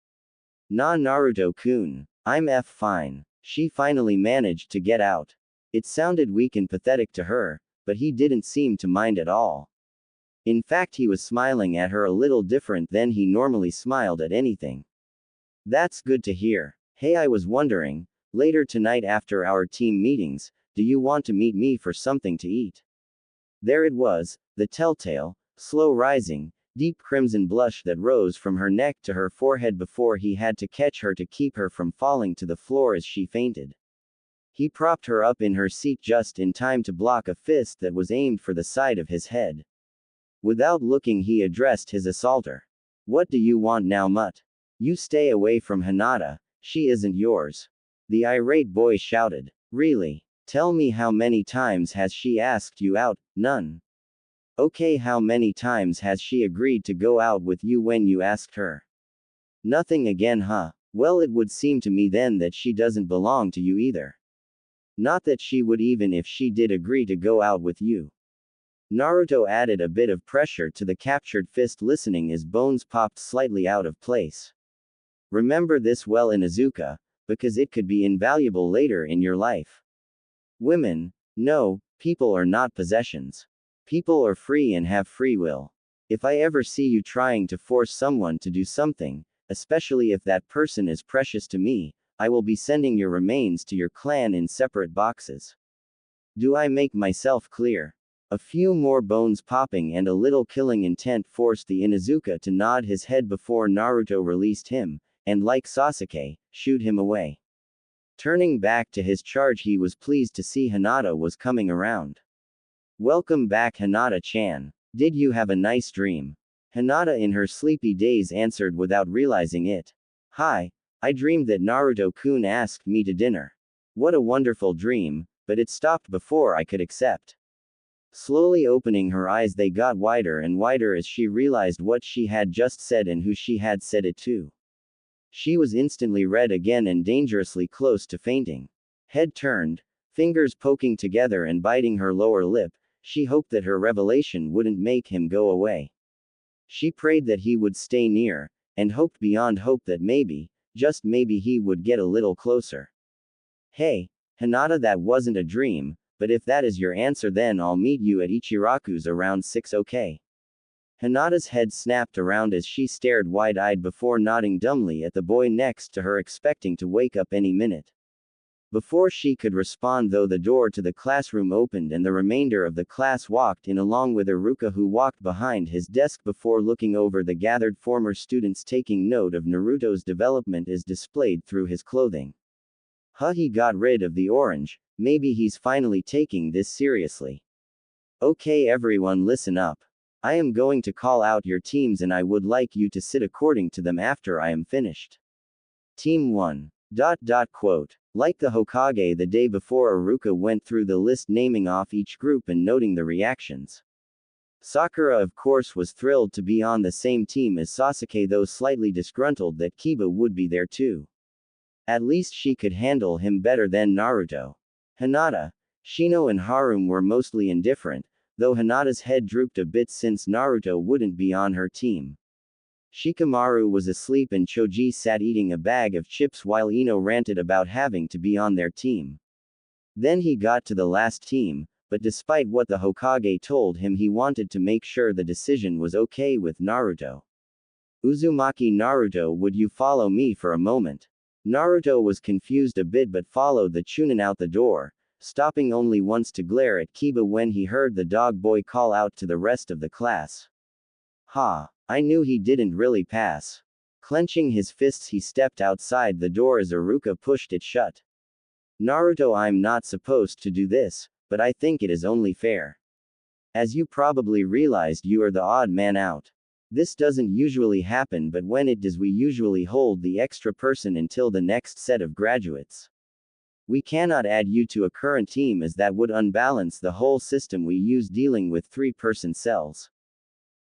Nah, Naruto-kun, I'm fine. She finally managed to get out. It sounded weak and pathetic to her, but he didn't seem to mind at all. In fact, he was smiling at her a little different than he normally smiled at anything. That's good to hear. Hey, I was wondering, later tonight after our team meetings, do you want to meet me for something to eat? There it was, the telltale, slow rising, deep crimson blush that rose from her neck to her forehead before he had to catch her to keep her from falling to the floor as she fainted. He propped her up in her seat just in time to block a fist that was aimed for the side of his head. Without looking, he addressed his assaulter. What do you want now, mutt? You stay away from Hinata, she isn't yours. The irate boy shouted. Really? Tell me, how many times has she asked you out? None. Okay, how many times has she agreed to go out with you when you asked her? Nothing again, huh? Well, it would seem to me then that she doesn't belong to you either. Not that she would, even if she did agree to go out with you. Naruto added a bit of pressure to the captured fist, listening as bones popped slightly out of place. Remember this well, Inuzuka, because it could be invaluable later in your life. Women, no, people are not possessions. People are free and have free will. If I ever see you trying to force someone to do something, especially if that person is precious to me, I will be sending your remains to your clan in separate boxes. Do I make myself clear? A few more bones popping and a little killing intent forced the Inuzuka to nod his head before Naruto released him, and like Sasuke, shooed him away. Turning back to his charge, he was pleased to see Hinata was coming around. Welcome back, Hinata-chan. Did you have a nice dream? Hinata in her sleepy daze answered without realizing it. Hi, I dreamed that Naruto-kun asked me to dinner. What a wonderful dream, but it stopped before I could accept. Slowly opening her eyes, they got wider and wider as she realized what she had just said and who she had said it to. She was instantly red again and dangerously close to fainting. Head turned, fingers poking together and biting her lower lip, she hoped that her revelation wouldn't make him go away. She prayed that he would stay near, and hoped beyond hope that maybe, just maybe, he would get a little closer. Hey, Hinata, that wasn't a dream, but if that is your answer, then I'll meet you at Ichiraku's around 6, okay? Hinata's head snapped around as she stared wide-eyed before nodding dumbly at the boy next to her, expecting to wake up any minute. Before she could respond, though, the door to the classroom opened and the remainder of the class walked in, along with Iruka, who walked behind his desk before looking over the gathered former students, taking note of Naruto's development as displayed through his clothing. Huh, he got rid of the orange, maybe he's finally taking this seriously. Okay, everyone, listen up. I am going to call out your teams and I would like you to sit according to them after I am finished. Team 1. Quote. Like the Hokage the day before, Iruka went through the list, naming off each group and noting the reactions. Sakura, of course, was thrilled to be on the same team as Sasuke, though slightly disgruntled that Kiba would be there too. At least she could handle him better than Naruto. Hinata, Shino and Harume were mostly indifferent, though Hinata's head drooped a bit since Naruto wouldn't be on her team. Shikamaru was asleep and Choji sat eating a bag of chips while Ino ranted about having to be on their team. Then he got to the last team, but despite what the Hokage told him, he wanted to make sure the decision was okay with Naruto. Uzumaki, Naruto, would you follow me for a moment? Naruto was confused a bit but followed the Chunin out the door, stopping only once to glare at Kiba when he heard the dog boy call out to the rest of the class. Ha, I knew he didn't really pass. Clenching his fists, he stepped outside the door as Iruka pushed it shut. Naruto, I'm not supposed to do this, but I think it is only fair. As you probably realized, you are the odd man out. This doesn't usually happen, but when it does, we usually hold the extra person until the next set of graduates. We cannot add you to a current team as that would unbalance the whole system we use dealing with 3-person cells.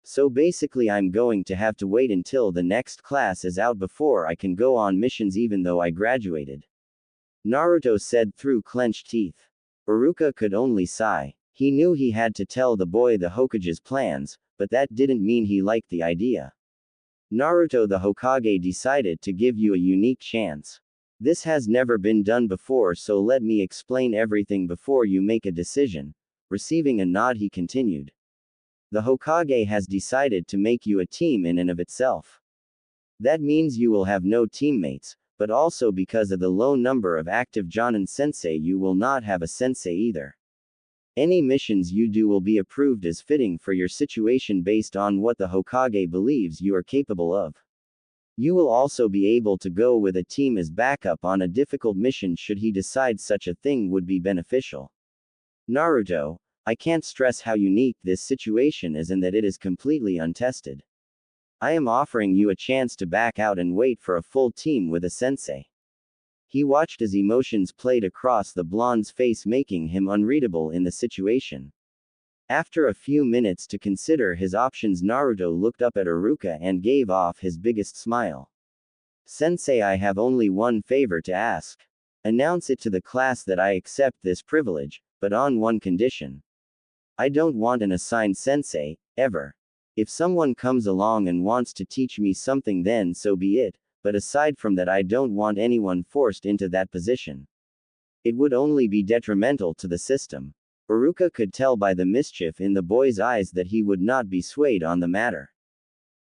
So basically, I'm going to have to wait until the next class is out before I can go on missions even though I graduated. Naruto said through clenched teeth. Iruka could only sigh. He knew he had to tell the boy the Hokage's plans, but that didn't mean he liked the idea. Naruto, the Hokage decided to give you a unique chance. This has never been done before, so let me explain everything before you make a decision. Receiving a nod, he continued. The Hokage has decided to make you a team in and of itself. That means you will have no teammates, but also because of the low number of active Jonin sensei, you will not have a sensei either. Any missions you do will be approved as fitting for your situation based on what the Hokage believes you are capable of. You will also be able to go with a team as backup on a difficult mission should he decide such a thing would be beneficial. Naruto, I can't stress how unique this situation is and that it is completely untested. I am offering you a chance to back out and wait for a full team with a sensei. He watched as emotions played across the blonde's face, making him unreadable in the situation. After a few minutes to consider his options, Naruto looked up at Iruka and gave off his biggest smile. Sensei, I have only one favor to ask. Announce it to the class that I accept this privilege, but on one condition. I don't want an assigned sensei, ever. If someone comes along and wants to teach me something, then so be it, but aside from that, I don't want anyone forced into that position. It would only be detrimental to the system. Iruka could tell by the mischief in the boy's eyes that he would not be swayed on the matter.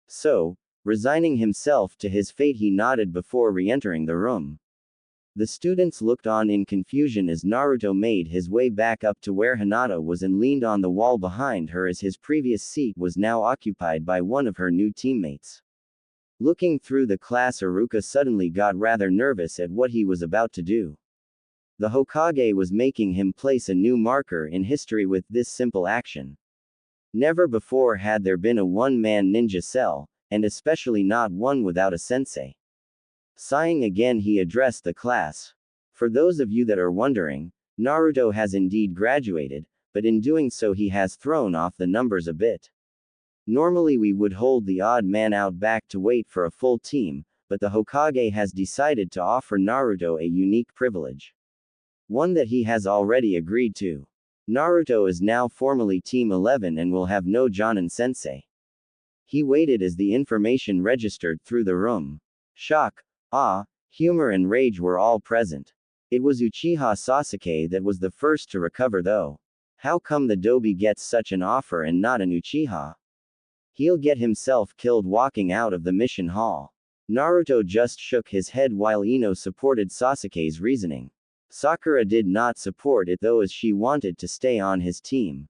So, resigning himself to his fate, he nodded before re-entering the room. The students looked on in confusion as Naruto made his way back up to where Hinata was and leaned on the wall behind her, as his previous seat was now occupied by one of her new teammates. Looking through the class, Iruka suddenly got rather nervous at what he was about to do. The Hokage was making him place a new marker in history with this simple action. Never before had there been a one-man ninja cell, and especially not one without a sensei. Sighing again, he addressed the class. For those of you that are wondering, Naruto has indeed graduated, but in doing so he has thrown off the numbers a bit. Normally we would hold the odd man out back to wait for a full team, but the Hokage has decided to offer Naruto a unique privilege. One that he has already agreed to. Naruto is now formally Team 11 and will have no Jonin sensei. He waited as the information registered through the room. Shock, awe, humor and rage were all present. It was Uchiha Sasuke that was the first to recover though. How come the Dobi gets such an offer and not an Uchiha? He'll get himself killed walking out of the mission hall. Naruto just shook his head while Ino supported Sasuke's reasoning. Sakura did not support it though, as she wanted to stay on his team.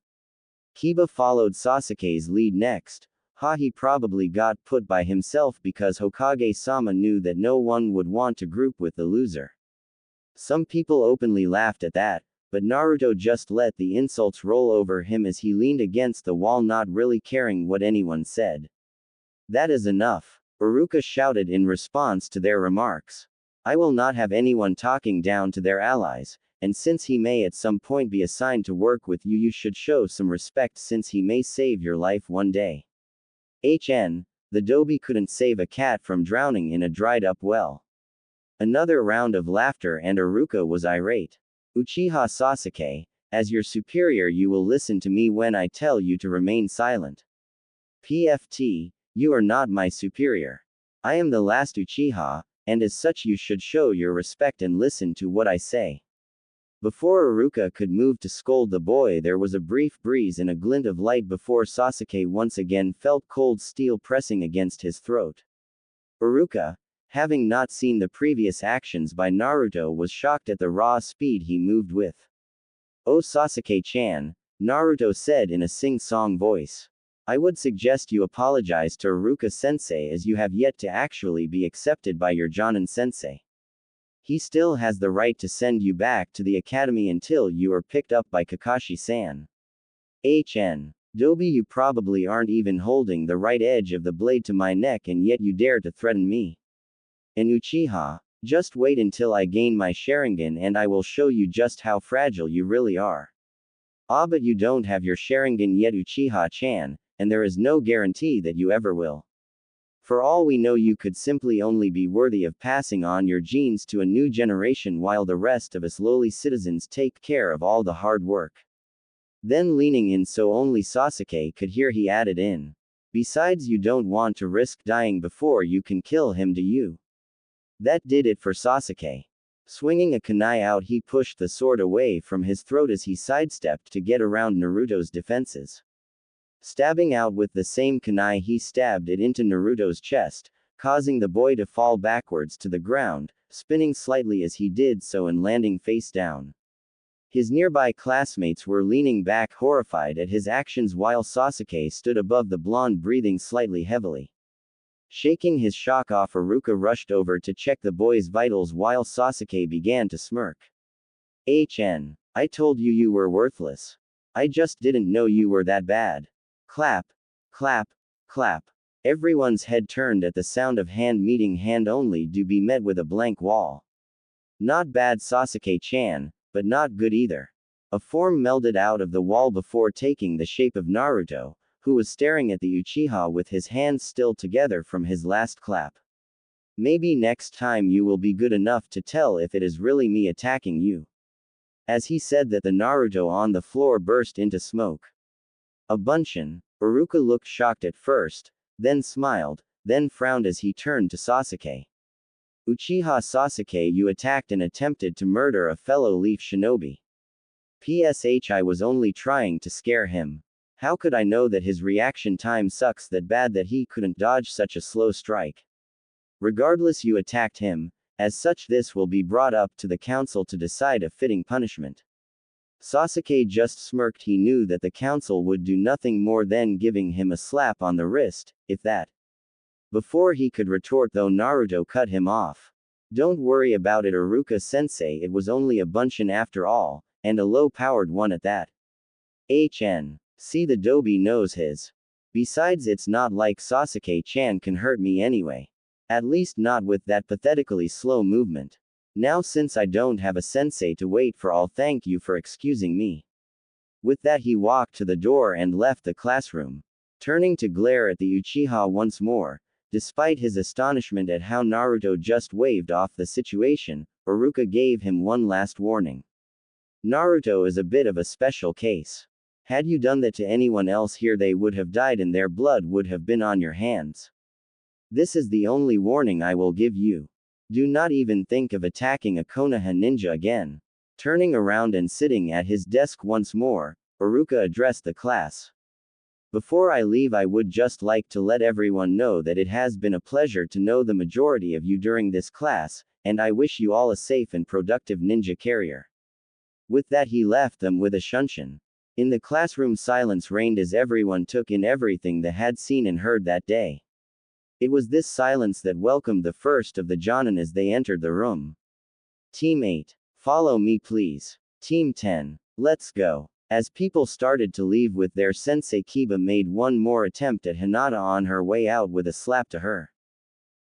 Kiba followed Sasuke's lead next. He probably got put by himself because Hokage-sama knew that no one would want to group with the loser. Some people openly laughed at that, but Naruto just let the insults roll over him as he leaned against the wall, not really caring what anyone said. That is enough, Iruka shouted in response to their remarks. I will not have anyone talking down to their allies, and since he may at some point be assigned to work with you, you should show some respect since he may save your life one day. The Dobi couldn't save a cat from drowning in a dried-up well. Another round of laughter and Iruka was irate. Uchiha Sasuke, as your superior you will listen to me when I tell you to remain silent. PFT, you are not my superior. I am the last Uchiha, and as such you should show your respect and listen to what I say. Before Iruka could move to scold the boy, there was a brief breeze and a glint of light before Sasuke once again felt cold steel pressing against his throat. Iruka, having not seen the previous actions by Naruto, was shocked at the raw speed he moved with. Oh Sasuke-chan, Naruto said in a sing-song voice. I would suggest you apologize to Iruka-sensei, as you have yet to actually be accepted by your Jonin-sensei. He still has the right to send you back to the academy until you are picked up by Kakashi-san. Dobi, you probably aren't even holding the right edge of the blade to my neck and yet you dare to threaten me. And Uchiha, just wait until I gain my Sharingan and I will show you just how fragile you really are. Ah, but you don't have your Sharingan yet, Uchiha-chan, and there is no guarantee that you ever will. For all we know, you could simply only be worthy of passing on your genes to a new generation while the rest of us lowly citizens take care of all the hard work. Then leaning in so only Sasuke could hear, he added in. Besides, you don't want to risk dying before you can kill him, do you? That did it for Sasuke. Swinging a kunai out, he pushed the sword away from his throat as he sidestepped to get around Naruto's defenses. Stabbing out with the same kunai, he stabbed it into Naruto's chest, causing the boy to fall backwards to the ground, spinning slightly as he did so and landing face down. His nearby classmates were leaning back horrified at his actions while Sasuke stood above the blonde breathing slightly heavily. Shaking his shock off, Iruka rushed over to check the boy's vitals while Sasuke began to smirk. I told you you were worthless. I just didn't know you were that bad. Clap. Clap. Clap. Everyone's head turned at the sound of hand meeting hand, only to be met with a blank wall. Not bad, Sasuke-chan, but not good either. A form melded out of the wall before taking the shape of Naruto, who was staring at the Uchiha with his hands still together from his last clap. Maybe next time you will be good enough to tell if it is really me attacking you. As he said that, the Naruto on the floor burst into smoke. A bunchin. Iruka looked shocked at first, then smiled, then frowned as he turned to Sasuke. Uchiha Sasuke, you attacked and attempted to murder a fellow Leaf Shinobi. I was only trying to scare him. How could I know that his reaction time sucks that bad that he couldn't dodge such a slow strike? Regardless, you attacked him. As such, this will be brought up to the council to decide a fitting punishment. Sasuke just smirked. He knew that the council would do nothing more than giving him a slap on the wrist, if that. Before he could retort though, Naruto cut him off. Don't worry about it, Iruka-sensei, it was only a bunchin after all, and a low-powered one at that. See, the Dobi knows his. Besides, it's not like Sasuke-chan can hurt me anyway. At least not with that pathetically slow movement. Now since I don't have a sensei to wait for, I'll thank you for excusing me. With that, he walked to the door and left the classroom. Turning to glare at the Uchiha once more, despite his astonishment at how Naruto just waved off the situation, Iruka gave him one last warning. Naruto is a bit of a special case. Had you done that to anyone else here, they would have died and their blood would have been on your hands. This is the only warning I will give you. Do not even think of attacking a Konoha ninja again. Turning around and sitting at his desk once more, Iruka addressed the class. Before I leave, I would just like to let everyone know that it has been a pleasure to know the majority of you during this class, and I wish you all a safe and productive ninja career. With that, he left them with a shunshin. In the classroom, silence reigned as everyone took in everything they had seen and heard that day. It was this silence that welcomed the first of the Jonin as they entered the room. Team 8. Follow me please. Team 10. Let's go. As people started to leave with their sensei, Kiba made one more attempt at Hinata on her way out with a slap to her.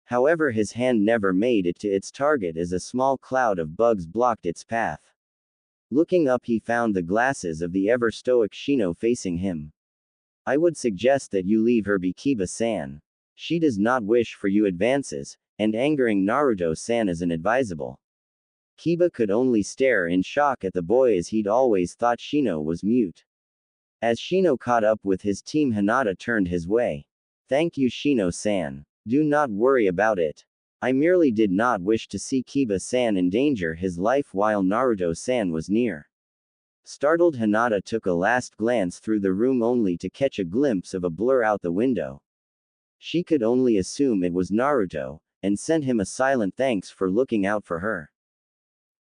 However, his hand never made it to its target as a small cloud of bugs blocked its path. Looking up, he found the glasses of the ever-stoic Shino facing him. I would suggest that you leave her be, Kiba-san. She does not wish for you advances, and angering Naruto-san is inadvisable. Kiba could only stare in shock at the boy as he'd always thought Shino was mute. As Shino caught up with his team, Hinata turned his way. Thank you, Shino-san. Do not worry about it. I merely did not wish to see Kiba-san endanger his life while Naruto-san was near. Startled, Hinata took a last glance through the room only to catch a glimpse of a blur out the window. She could only assume it was Naruto, and sent him a silent thanks for looking out for her.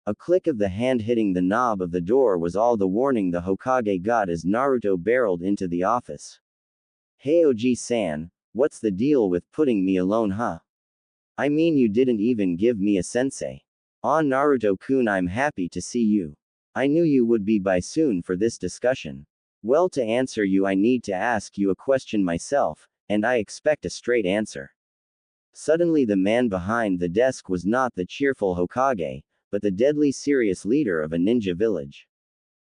A click of the hand hitting the knob of the door was all the warning the Hokage got as Naruto barreled into the office. Hey Oji-san, what's the deal with putting me alone, huh? I mean, you didn't even give me a sensei. Ah, Naruto-kun, I'm happy to see you. I knew you would be by soon for this discussion. Well, to answer you, I need to ask you a question myself, and I expect a straight answer. Suddenly, the man behind the desk was not the cheerful Hokage, but the deadly serious leader of a ninja village.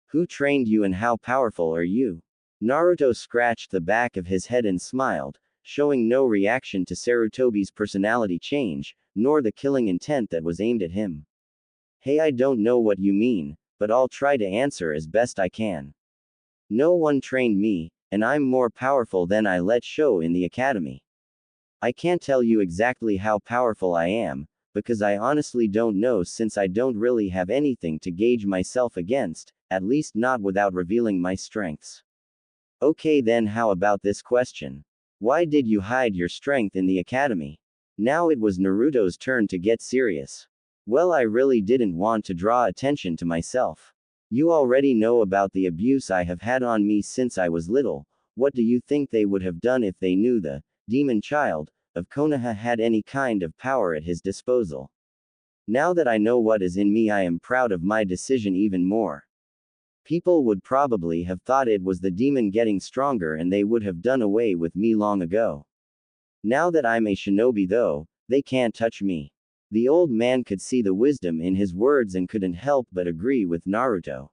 Who trained you and how powerful are you? Naruto scratched the back of his head and smiled, showing no reaction to Sarutobi's personality change, nor the killing intent that was aimed at him. Hey, I don't know what you mean, but I'll try to answer as best I can. No one trained me, and I'm more powerful than I let show in the academy. I can't tell you exactly how powerful I am, because I honestly don't know since I don't really have anything to gauge myself against, at least not without revealing my strengths. Okay, then how about this question? Why did you hide your strength in the academy? Now it was Naruto's turn to get serious. Well, I really didn't want to draw attention to myself. You already know about the abuse I have had on me since I was little. What do you think they would have done if they knew the demon child of Konoha had any kind of power at his disposal? Now that I know what is in me, I am proud of my decision even more. People would probably have thought it was the demon getting stronger and they would have done away with me long ago. Now that I'm a shinobi though, they can't touch me. The old man could see the wisdom in his words and couldn't help but agree with Naruto.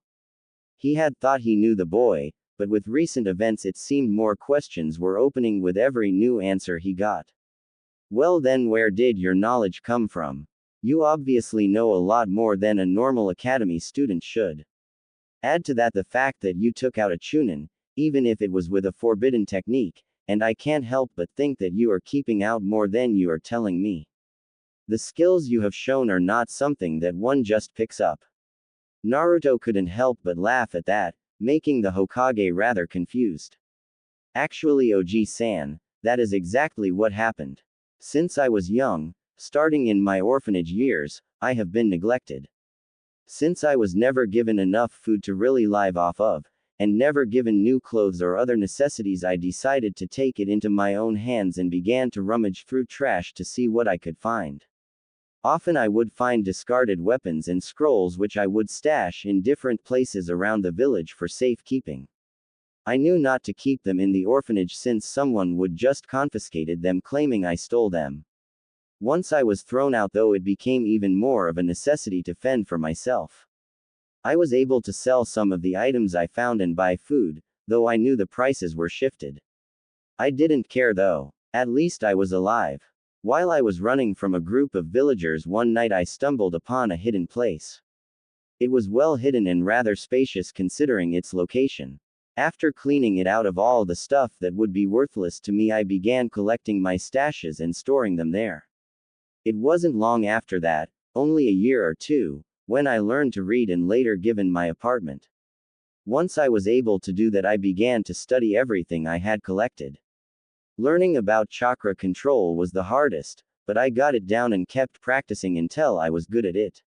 He had thought he knew the boy, but with recent events it seemed more questions were opening with every new answer he got. Well then, where did your knowledge come from? You obviously know a lot more than a normal academy student should. Add to that the fact that you took out a Chunin, even if it was with a forbidden technique, and I can't help but think that you are keeping out more than you are telling me. The skills you have shown are not something that one just picks up. Naruto couldn't help but laugh at that, making the Hokage rather confused. Actually, Oji-san, that is exactly what happened. Since I was young, starting in my orphanage years, I have been neglected. Since I was never given enough food to really live off of, and never given new clothes or other necessities, I decided to take it into my own hands and began to rummage through trash to see what I could find. Often I would find discarded weapons and scrolls which I would stash in different places around the village for safekeeping. I knew not to keep them in the orphanage since someone would just confiscated them claiming I stole them. Once I was thrown out though, it became even more of a necessity to fend for myself. I was able to sell some of the items I found and buy food, though I knew the prices were shifted. I didn't care though. At least I was alive. While I was running from a group of villagers one night, I stumbled upon a hidden place. It was well hidden and rather spacious considering its location. After cleaning it out of all the stuff that would be worthless to me, I began collecting my stashes and storing them there. It wasn't long after that, only a year or two, when I learned to read and later given my apartment. Once I was able to do that, I began to study everything I had collected. Learning about chakra control was the hardest, but I got it down and kept practicing until I was good at it.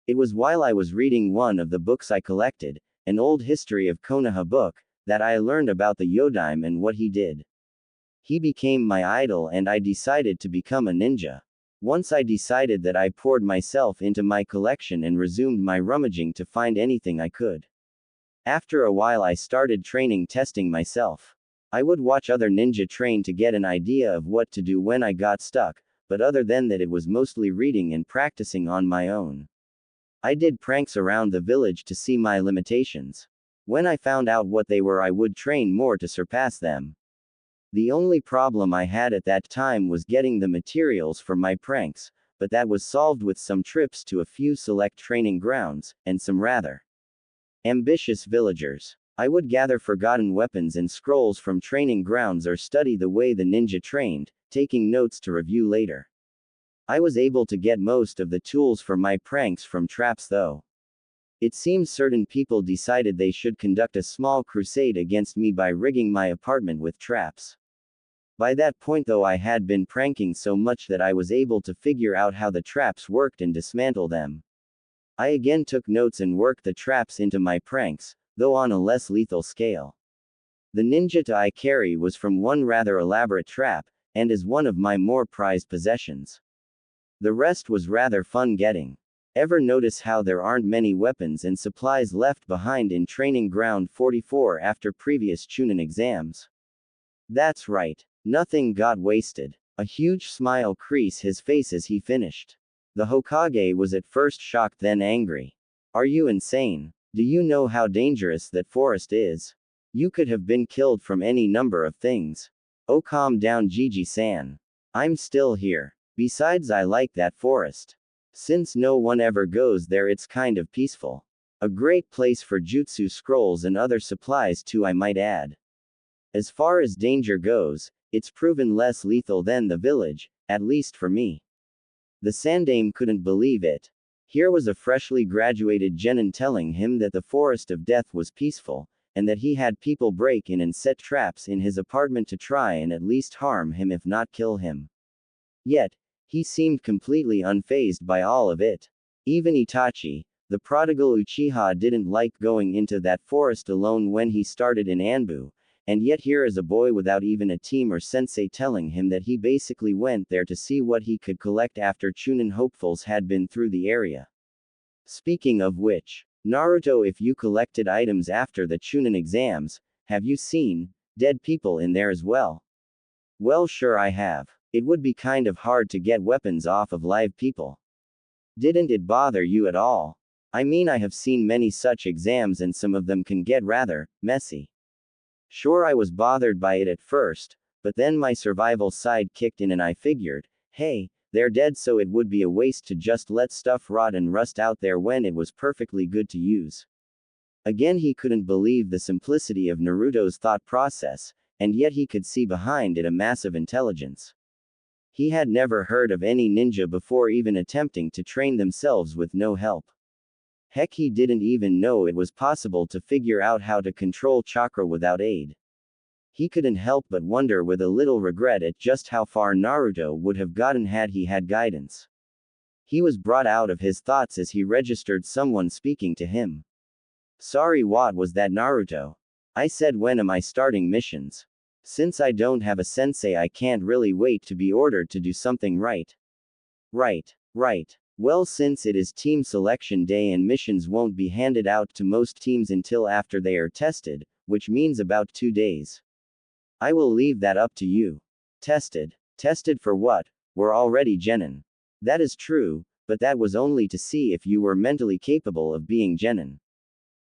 It was while I was reading one of the books I collected, an old history of Konoha book, that I learned about the Yodime and what he did. He became my idol and I decided to become a ninja. Once I decided that, I poured myself into my collection and resumed my rummaging to find anything I could. After a while I started testing myself. I would watch other ninja train to get an idea of what to do when I got stuck, but other than that it was mostly reading and practicing on my own. I did pranks around the village to see my limitations. When I found out what they were, I would train more to surpass them. The only problem I had at that time was getting the materials for my pranks, but that was solved with some trips to a few select training grounds, and some rather ambitious villagers. I would gather forgotten weapons and scrolls from training grounds or study the way the ninja trained, taking notes to review later. I was able to get most of the tools for my pranks from traps though. It seems certain people decided they should conduct a small crusade against me by rigging my apartment with traps. By that point though, I had been pranking so much that I was able to figure out how the traps worked and dismantle them. I again took notes and worked the traps into my pranks, though on a less lethal scale. The ninjata I carry was from one rather elaborate trap, and is one of my more prized possessions. The rest was rather fun getting. Ever notice how there aren't many weapons and supplies left behind in Training Ground 44 after previous Chunin exams? That's right. Nothing got wasted. A huge smile creased his face as he finished. The Hokage was at first shocked, then angry. Are you insane? Do you know how dangerous that forest is? You could have been killed from any number of things. Oh, calm down, Gigi-san. I'm still here. Besides, I like that forest. Since no one ever goes there, it's kind of peaceful. A great place for jutsu scrolls and other supplies too, I might add. As far as danger goes, it's proven less lethal than the village, at least for me. The Sandame couldn't believe it. Here was a freshly graduated genin telling him that the forest of death was peaceful, and that he had people break in and set traps in his apartment to try and at least harm him if not kill him. Yet, he seemed completely unfazed by all of it. Even Itachi, the prodigal Uchiha, didn't like going into that forest alone when he started in Anbu, and yet here is a boy without even a team or sensei telling him that he basically went there to see what he could collect after Chunin hopefuls had been through the area. Speaking of which, Naruto, if you collected items after the Chunin exams, have you seen dead people in there as well? Well, sure I have. It would be kind of hard to get weapons off of live people. Didn't it bother you at all? I mean, I have seen many such exams and some of them can get rather messy. Sure, I was bothered by it at first, but then my survival side kicked in and I figured, hey, they're dead, so it would be a waste to just let stuff rot and rust out there when it was perfectly good to use. Again, he couldn't believe the simplicity of Naruto's thought process, and yet he could see behind it a massive intelligence. He had never heard of any ninja before even attempting to train themselves with no help. Heck, he didn't even know it was possible to figure out how to control chakra without aid. He couldn't help but wonder with a little regret at just how far Naruto would have gotten had he had guidance. He was brought out of his thoughts as he registered someone speaking to him. Sorry, what was that, Naruto? I said, when am I starting missions? Since I don't have a sensei, I can't really wait to be ordered to do something right. Right. Well, since it is team selection day and missions won't be handed out to most teams until after they are tested, which means about 2 days. I will leave that up to you. Tested? Tested for what? We're already genin. That is true, but that was only to see if you were mentally capable of being genin.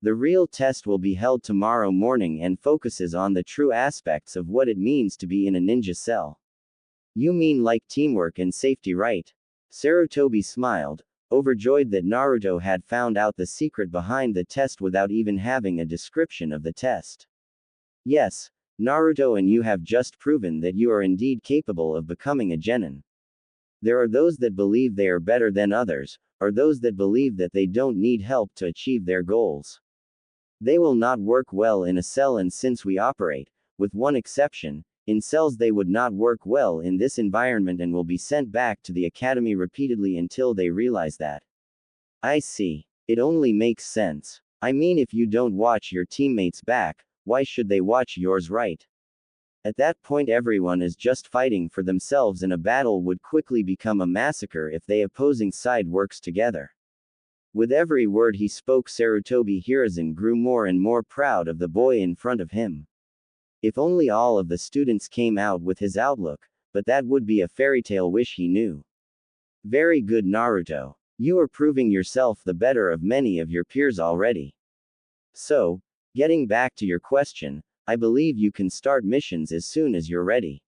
The real test will be held tomorrow morning and focuses on the true aspects of what it means to be in a ninja cell. You mean like teamwork and safety, right? Sarutobi smiled, overjoyed that Naruto had found out the secret behind the test without even having a description of the test. Yes, Naruto, and you have just proven that you are indeed capable of becoming a genin. There are those that believe they are better than others, or those that believe that they don't need help to achieve their goals. They will not work well in a cell, and since we operate, with one exception, in cells, they would not work well in this environment and will be sent back to the academy repeatedly until they realize that. I see. It only makes sense. I mean, if you don't watch your teammates back, why should they watch yours, right? At that point, everyone is just fighting for themselves, and a battle would quickly become a massacre if the opposing side works together. With every word he spoke, Sarutobi Hiruzen grew more and more proud of the boy in front of him. If only all of the students came out with his outlook, but that would be a fairy tale wish, he knew. Very good, Naruto. You are proving yourself the better of many of your peers already. So, getting back to your question, I believe you can start missions as soon as you're ready.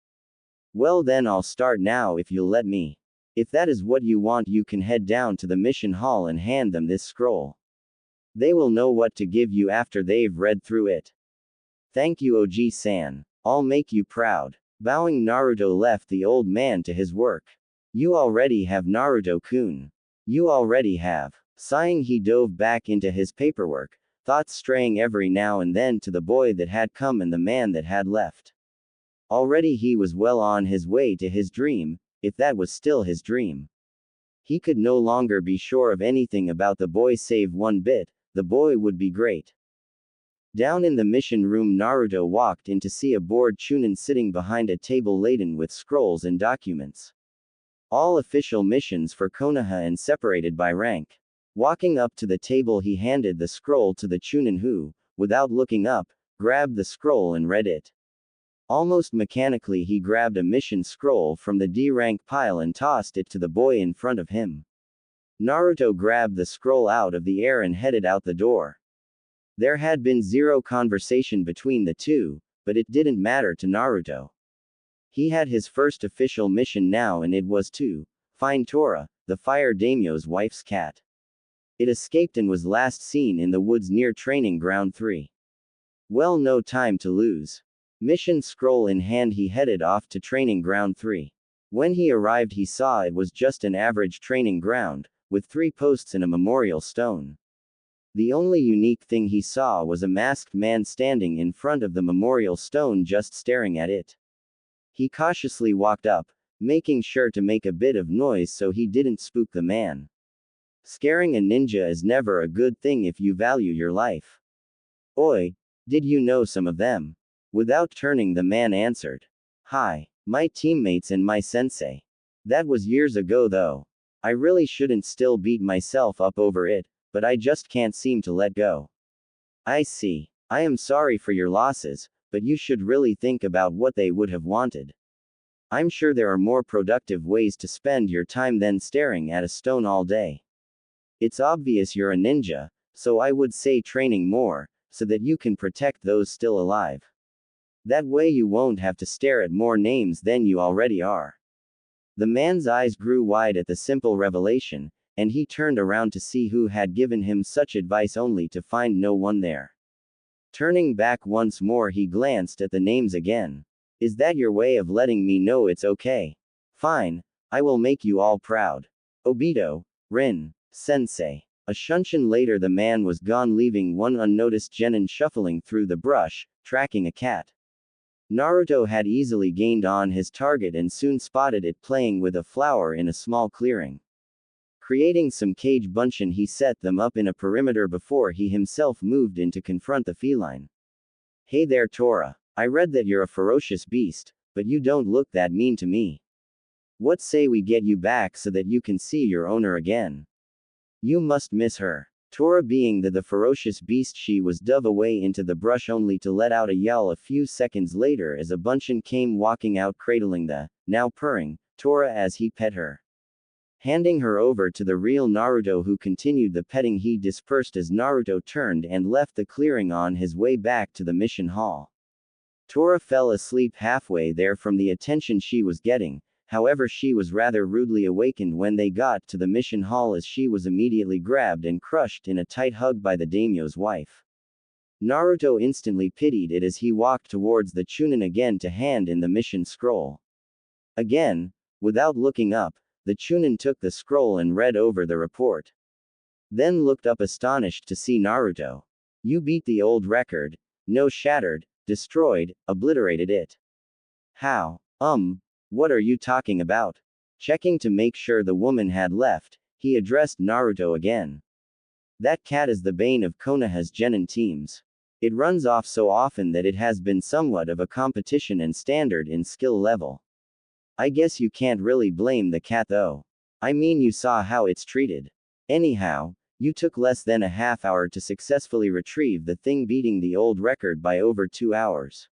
Well, then I'll start now if you'll let me. If that is what you want, you can head down to the mission hall and hand them this scroll. They will know what to give you after they've read through it. Thank you, Oji-san. I'll make you proud. Bowing, Naruto left the old man to his work. You already have, Naruto-kun. You already have. Sighing, he dove back into his paperwork, thoughts straying every now and then to the boy that had come and the man that had left. Already he was well on his way to his dream, if that was still his dream. He could no longer be sure of anything about the boy save one bit: the boy would be great. Down in the mission room, Naruto walked in to see a bored Chunin sitting behind a table laden with scrolls and documents. All official missions for Konoha and separated by rank. Walking up to the table, he handed the scroll to the Chunin who, without looking up, grabbed the scroll and read it. Almost mechanically, he grabbed a mission scroll from the D rank pile and tossed it to the boy in front of him. Naruto grabbed the scroll out of the air and headed out the door. There had been zero conversation between the two, but it didn't matter to Naruto. He had his first official mission now, and it was to find Tora, the fire daimyo's wife's cat. It escaped and was last seen in the woods near Training Ground 3. Well, no time to lose. Mission scroll in hand, he headed off to Training Ground 3. When he arrived, he saw it was just an average training ground, with 3 posts and a memorial stone. The only unique thing he saw was a masked man standing in front of the memorial stone, just staring at it. He cautiously walked up, making sure to make a bit of noise so he didn't spook the man. Scaring a ninja is never a good thing if you value your life. Oi, did you know some of them? Without turning, the man answered. Hi, my teammates and my sensei. That was years ago though. I really shouldn't still beat myself up over it, but I just can't seem to let go. I see. I am sorry for your losses, but you should really think about what they would have wanted. I'm sure there are more productive ways to spend your time than staring at a stone all day. It's obvious you're a ninja, so I would say training more, so that you can protect those still alive. That way you won't have to stare at more names than you already are. The man's eyes grew wide at the simple revelation, and he turned around to see who had given him such advice, only to find no one there. Turning back once more, he glanced at the names again. Is that your way of letting me know it's okay? Fine, I will make you all proud. Obito, Rin, Sensei. A shunshin later, the man was gone, leaving one unnoticed genin shuffling through the brush, tracking a cat. Naruto had easily gained on his target and soon spotted it playing with a flower in a small clearing. Creating some cage bunshin, he set them up in a perimeter before he himself moved in to confront the feline. Hey there, Tora. I read that you're a ferocious beast, but you don't look that mean to me. What say we get you back so that you can see your owner again? You must miss her. Tora, being the ferocious beast she was, dove away into the brush only to let out a yell a few seconds later as a bunshin came walking out, cradling the, now purring, Tora as he pet her. Handing her over to the real Naruto, who continued the petting, he dispersed as Naruto turned and left the clearing on his way back to the mission hall. Tora fell asleep halfway there from the attention she was getting. However, she was rather rudely awakened when they got to the mission hall, as she was immediately grabbed and crushed in a tight hug by the daimyo's wife. Naruto instantly pitied it as he walked towards the Chunin again to hand in the mission scroll. Again, without looking up, the Chunin took the scroll and read over the report. Then looked up astonished to see Naruto. You beat the old record. No, shattered, destroyed, obliterated it. How? What are you talking about? Checking to make sure the woman had left, he addressed Naruto again. That cat is the bane of Konoha's genin teams. It runs off so often that it has been somewhat of a competition and standard in skill level. I guess you can't really blame the cat though. I mean, you saw how it's treated. Anyhow, you took less than a half hour to successfully retrieve the thing, beating the old record by over 2 hours.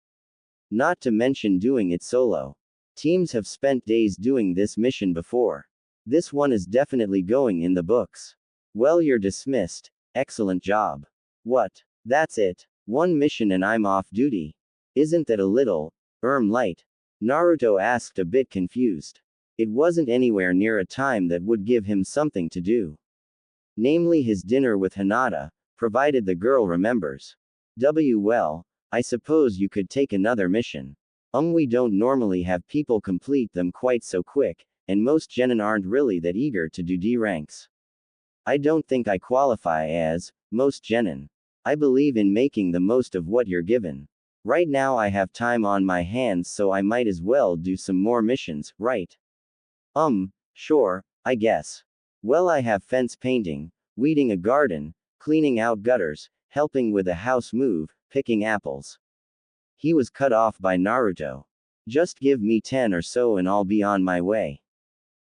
Not to mention doing it solo. Teams have spent days doing this mission before. This one is definitely going in the books. Well, you're dismissed. Excellent job. What? That's it. One mission and I'm off duty. Isn't that a little, light? Naruto asked, a bit confused. It wasn't anywhere near a time that would give him something to do. Namely his dinner with Hinata, provided the girl remembers. Well, I suppose you could take another mission. We don't normally have people complete them quite so quick, and most genin aren't really that eager to do D ranks. I don't think I qualify as most genin. I believe in making the most of what you're given. Right now I have time on my hands, so I might as well do some more missions, right? Sure, I guess. Well, I have fence painting, weeding a garden, cleaning out gutters, helping with a house move, picking apples. He was cut off by Naruto. Just give me 10 or so and I'll be on my way.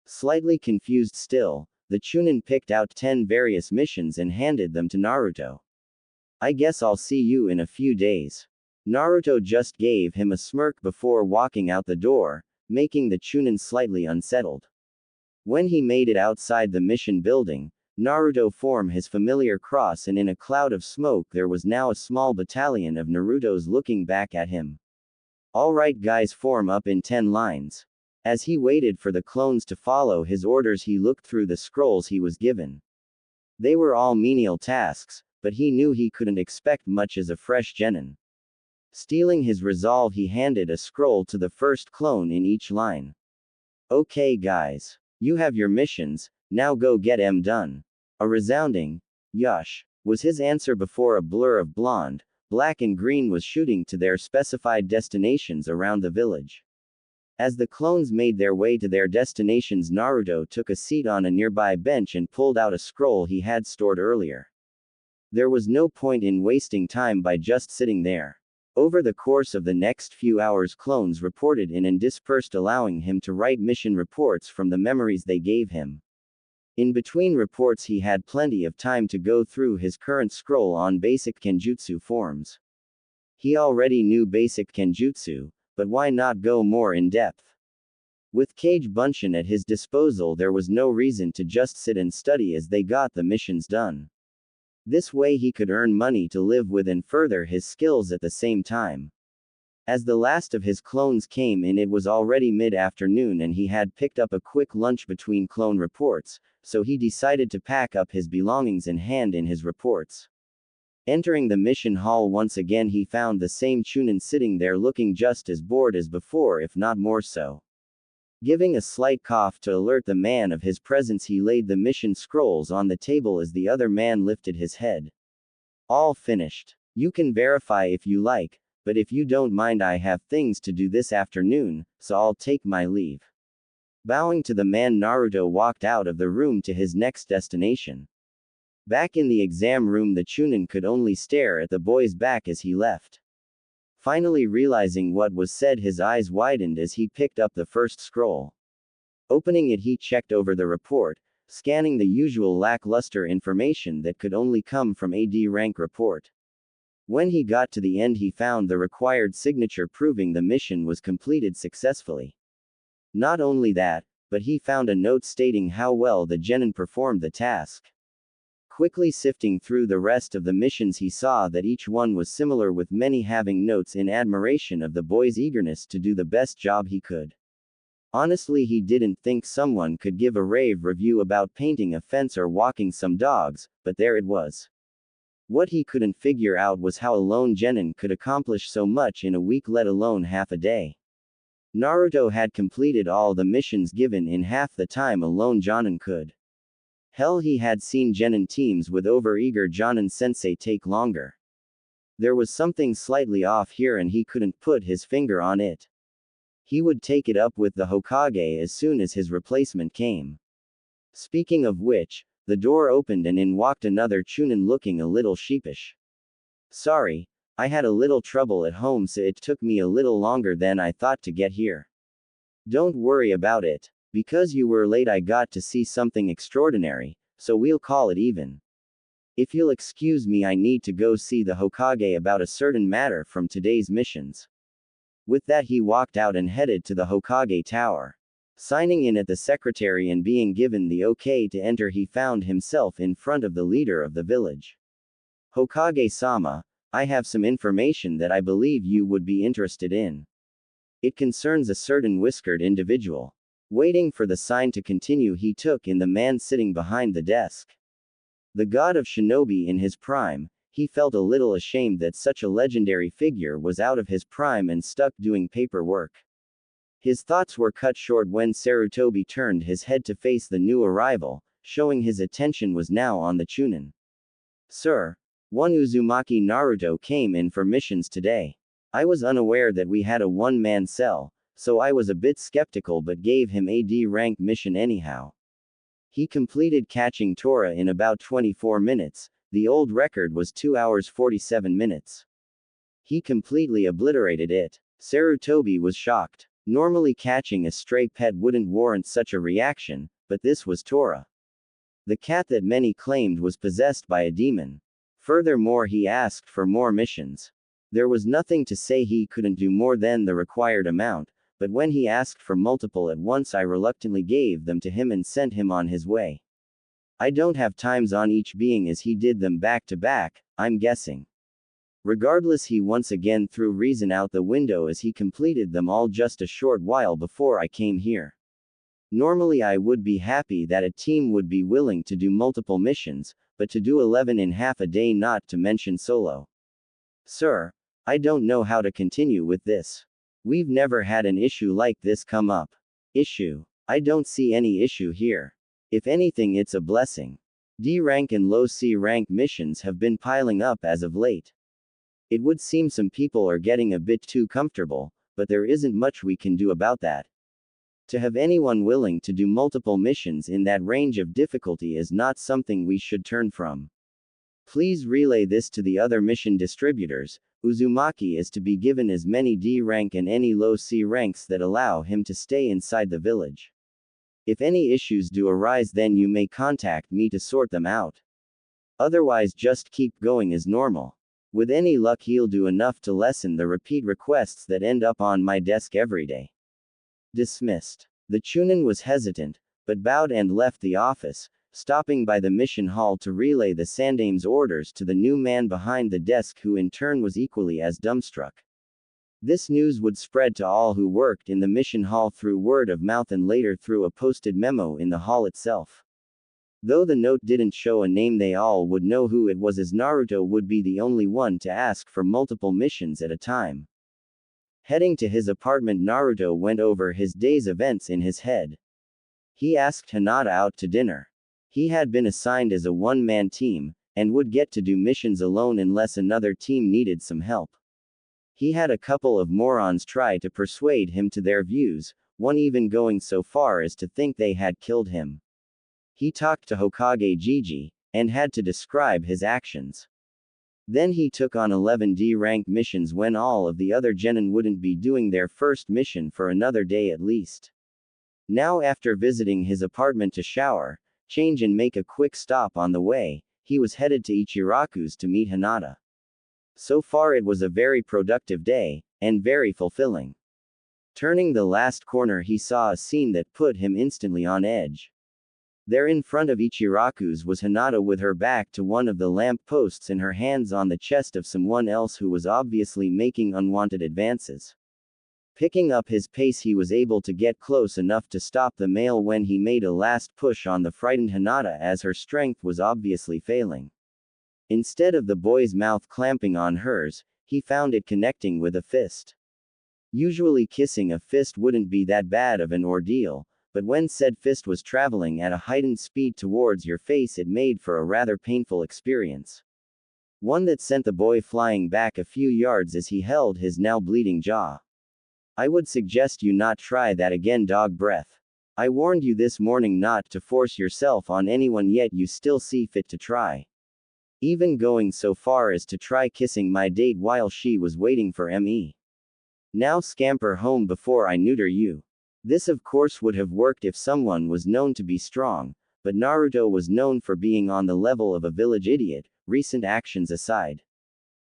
Slightly confused still, the Chunin picked out 10 various missions and handed them to Naruto. I guess I'll see you in a few days. Naruto just gave him a smirk before walking out the door, making the Chunin slightly unsettled. When he made it outside the mission building, Naruto formed his familiar cross, and in a cloud of smoke there was now a small battalion of Narutos looking back at him. Alright guys, form up in 10 lines. As he waited for the clones to follow his orders, he looked through the scrolls he was given. They were all menial tasks, but he knew he couldn't expect much as a fresh genin. Stealing his resolve, he handed a scroll to the first clone in each line. Okay guys. You have your missions, now go get 'em done. A resounding, "Yush," was his answer before a blur of blonde, black and green was shooting to their specified destinations around the village. As the clones made their way to their destinations, Naruto took a seat on a nearby bench and pulled out a scroll he had stored earlier. There was no point in wasting time by just sitting there. Over the course of the next few hours, clones reported in and dispersed, allowing him to write mission reports from the memories they gave him. In between reports, he had plenty of time to go through his current scroll on basic kenjutsu forms. He already knew basic kenjutsu, but why not go more in depth? With Kage Bunshin at his disposal, there was no reason to just sit and study as they got the missions done. This way he could earn money to live with and further his skills at the same time. As the last of his clones came in, it was already mid-afternoon and he had picked up a quick lunch between clone reports, so he decided to pack up his belongings and hand in his reports. Entering the mission hall once again, he found the same Chunin sitting there looking just as bored as before, if not more so. Giving a slight cough to alert the man of his presence, he laid the mission scrolls on the table as the other man lifted his head. All finished. You can verify if you like, but if you don't mind, I have things to do this afternoon, so I'll take my leave. Bowing to the man, Naruto walked out of the room to his next destination. Back in the exam room, the Chunin could only stare at the boy's back as he left. Finally realizing what was said, his eyes widened as he picked up the first scroll. Opening it, he checked over the report, scanning the usual lackluster information that could only come from a D rank report. When he got to the end, he found the required signature proving the mission was completed successfully. Not only that, but he found a note stating how well the genin performed the task. Quickly sifting through the rest of the missions, he saw that each one was similar, with many having notes in admiration of the boy's eagerness to do the best job he could. Honestly, he didn't think someone could give a rave review about painting a fence or walking some dogs, but there it was. What he couldn't figure out was how a lone genin could accomplish so much in a week, let alone half a day. Naruto had completed all the missions given in half the time a lone jonin could. Hell, he had seen genin teams with overeager jonin sensei take longer. There was something slightly off here and he couldn't put his finger on it. He would take it up with the Hokage as soon as his replacement came. Speaking of which, the door opened and in walked another Chunin looking a little sheepish. Sorry, I had a little trouble at home, so it took me a little longer than I thought to get here. Don't worry about it. Because you were late, I got to see something extraordinary, so we'll call it even. If you'll excuse me, I need to go see the Hokage about a certain matter from today's missions. With that, he walked out and headed to the Hokage tower. Signing in at the secretary and being given the okay to enter, he found himself in front of the leader of the village. Hokage-sama, I have some information that I believe you would be interested in. It concerns a certain whiskered individual. Waiting for the sign to continue, he took in the man sitting behind the desk. The god of shinobi in his prime, he felt a little ashamed that such a legendary figure was out of his prime and stuck doing paperwork. His thoughts were cut short when Sarutobi turned his head to face the new arrival, showing his attention was now on the Chunin. Sir, one Uzumaki Naruto came in for missions today. I was unaware that we had a one-man cell, so I was a bit skeptical but gave him a D rank mission anyhow. He completed catching Tora in about 24 minutes, the old record was 2 hours 47 minutes. He completely obliterated it. Sarutobi was shocked. Normally catching a stray pet wouldn't warrant such a reaction, but this was Tora. The cat that many claimed was possessed by a demon. Furthermore, he asked for more missions. There was nothing to say he couldn't do more than the required amount, but when he asked for multiple at once, I reluctantly gave them to him and sent him on his way. I don't have times on each being as he did them back to back, I'm guessing. Regardless, he once again threw reason out the window as he completed them all just a short while before I came here. Normally I would be happy that a team would be willing to do multiple missions, but to do 11 in half a day, not to mention solo. Sir, I don't know how to continue with this. We've never had an issue like this come up. Issue? I don't see any issue here. If anything, it's a blessing. D rank and low C rank missions have been piling up as of late. It would seem some people are getting a bit too comfortable, but there isn't much we can do about that. To have anyone willing to do multiple missions in that range of difficulty is not something we should turn from. Please relay this to the other mission distributors. Uzumaki is to be given as many D rank and any low C ranks that allow him to stay inside the village. If any issues do arise, then you may contact me to sort them out. Otherwise, just keep going as normal. With any luck, he'll do enough to lessen the repeat requests that end up on my desk every day. Dismissed. The Chunin was hesitant, but bowed and left the office, stopping by the mission hall to relay the Sandame's orders to the new man behind the desk, who in turn was equally as dumbstruck. This news would spread to all who worked in the mission hall through word of mouth and later through a posted memo in the hall itself. Though the note didn't show a name, they all would know who it was, as Naruto would be the only one to ask for multiple missions at a time. Heading to his apartment, Naruto went over his day's events in his head. He asked Hinata out to dinner. He had been assigned as a one-man team, and would get to do missions alone unless another team needed some help. He had a couple of morons try to persuade him to their views, one even going so far as to think they had killed him. He talked to Hokage Gigi, and had to describe his actions. Then he took on 11 D-rank missions when all of the other genin wouldn't be doing their first mission for another day at least. Now, after visiting his apartment to shower, change and make a quick stop on the way, he was headed to Ichiraku's to meet Hinata. So far it was a very productive day, and very fulfilling. Turning the last corner, he saw a scene that put him instantly on edge. There in front of Ichiraku's was Hinata with her back to one of the lamp posts and her hands on the chest of someone else who was obviously making unwanted advances. Picking up his pace, he was able to get close enough to stop the male when he made a last push on the frightened Hinata, as her strength was obviously failing. Instead of the boy's mouth clamping on hers, he found it connecting with a fist. Usually kissing a fist wouldn't be that bad of an ordeal, but when said fist was traveling at a heightened speed towards your face, it made for a rather painful experience. One that sent the boy flying back a few yards as he held his now bleeding jaw. I would suggest you not try that again, dog breath. I warned you this morning not to force yourself on anyone, yet you still see fit to try. Even going so far as to try kissing my date while she was waiting for me. Now scamper home before I neuter you. This of course would have worked if someone was known to be strong, but Naruto was known for being on the level of a village idiot, recent actions aside.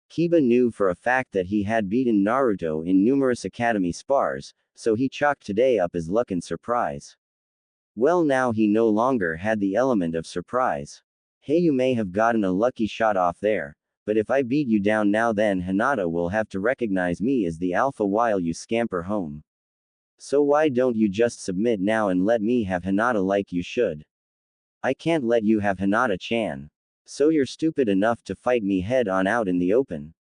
Kiba knew for a fact that he had beaten Naruto in numerous academy spars, so he chalked today up as luck and surprise. Well, now he no longer had the element of surprise. Hey, you may have gotten a lucky shot off there, but if I beat you down now, then Hinata will have to recognize me as the alpha while you scamper home. So why don't you just submit now and let me have Hinata like you should? I can't let you have Hinata-chan. So you're stupid enough to fight me head on out in the open?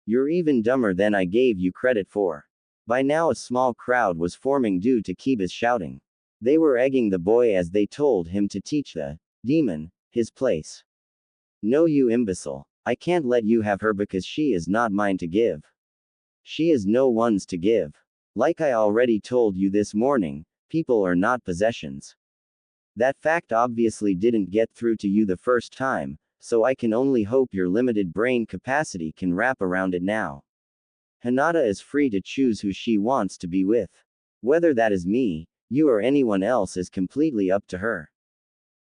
You're even dumber than I gave you credit for. By now a small crowd was forming due to Kiba's shouting. They were egging the boy as they told him to teach the demon his place. No, you imbecile. I can't let you have her because she is not mine to give. She is no one's to give. Like I already told you this morning, people are not possessions. That fact obviously didn't get through to you the first time, so I can only hope your limited brain capacity can wrap around it now. Hinata is free to choose who she wants to be with. Whether that is me, you or anyone else is completely up to her.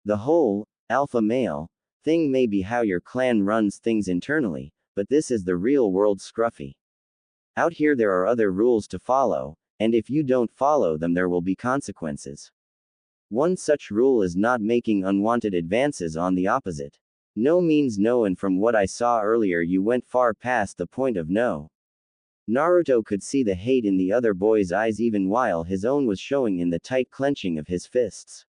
The whole, alpha male, thing may be how your clan runs things internally, but this is the real world, Scruffy. Out here there are other rules to follow, and if you don't follow them there will be consequences. One such rule is not making unwanted advances on the opposite. No means no, and from what I saw earlier you went far past the point of no. Naruto could see the hate in the other boy's eyes even while his own was showing in the tight clenching of his fists.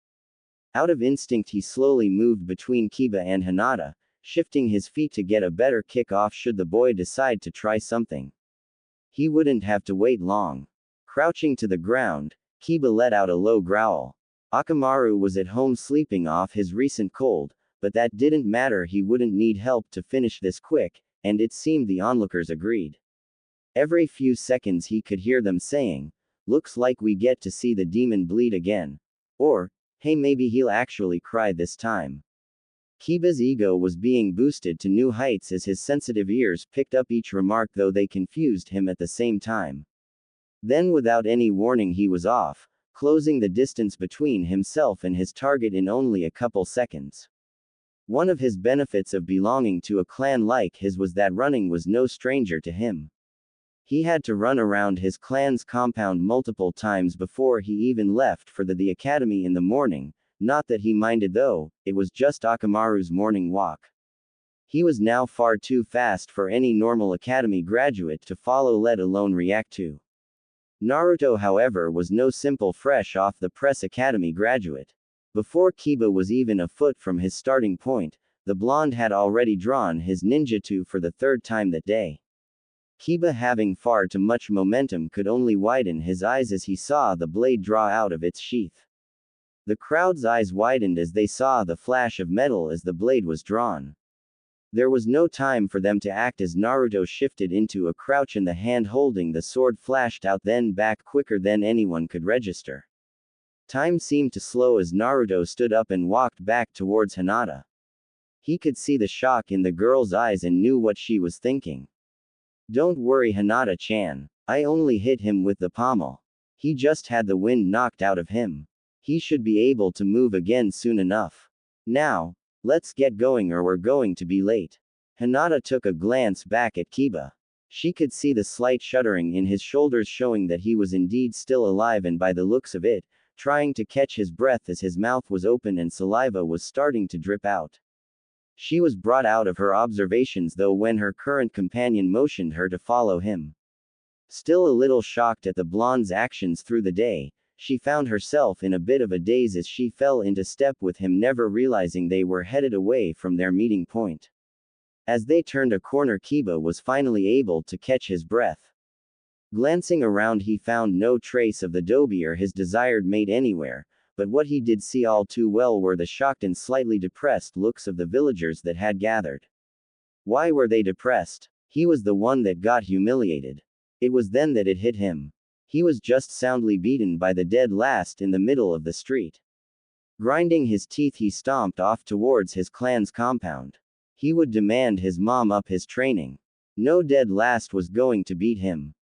Out of instinct he slowly moved between Kiba and Hinata, shifting his feet to get a better kick off should the boy decide to try something. He wouldn't have to wait long. Crouching to the ground, Kiba let out a low growl. Akamaru was at home sleeping off his recent cold, but that didn't matter, he wouldn't need help to finish this quick, and it seemed the onlookers agreed. Every few seconds he could hear them saying, "Looks like we get to see the demon bleed again." Or, "Hey, maybe he'll actually cry this time." Kiba's ego was being boosted to new heights as his sensitive ears picked up each remark, though they confused him at the same time. Then without any warning he was off, closing the distance between himself and his target in only a couple seconds. One of his benefits of belonging to a clan like his was that running was no stranger to him. He had to run around his clan's compound multiple times before he even left for the academy in the morning. Not that he minded though, it was just Akamaru's morning walk. He was now far too fast for any normal academy graduate to follow, let alone react to. Naruto, however, was no simple fresh off the press academy graduate. Before Kiba was even a foot from his starting point, the blonde had already drawn his ninjutsu for the third time that day. Kiba, having far too much momentum, could only widen his eyes as he saw the blade draw out of its sheath. The crowd's eyes widened as they saw the flash of metal as the blade was drawn. There was no time for them to act as Naruto shifted into a crouch and the hand holding the sword flashed out, then back quicker than anyone could register. Time seemed to slow as Naruto stood up and walked back towards Hinata. He could see the shock in the girl's eyes and knew what she was thinking. "Don't worry, Hinata-chan. I only hit him with the pommel. He just had the wind knocked out of him. He should be able to move again soon enough. Now, let's get going or we're going to be late." Hinata took a glance back at Kiba. She could see the slight shuddering in his shoulders, showing that he was indeed still alive and, by the looks of it, trying to catch his breath as his mouth was open and saliva was starting to drip out. She was brought out of her observations though when her current companion motioned her to follow him. Still a little shocked at the blonde's actions through the day, she found herself in a bit of a daze as she fell into step with him, never realizing they were headed away from their meeting point. As they turned a corner, Kiba was finally able to catch his breath. Glancing around, he found no trace of the dobe or his desired mate anywhere, but what he did see all too well were the shocked and slightly depressed looks of the villagers that had gathered. Why were they depressed? He was the one that got humiliated. It was then that it hit him. He was just soundly beaten by the dead last in the middle of the street. Grinding his teeth, he stomped off towards his clan's compound. He would demand his mom up his training. No dead last was going to beat him.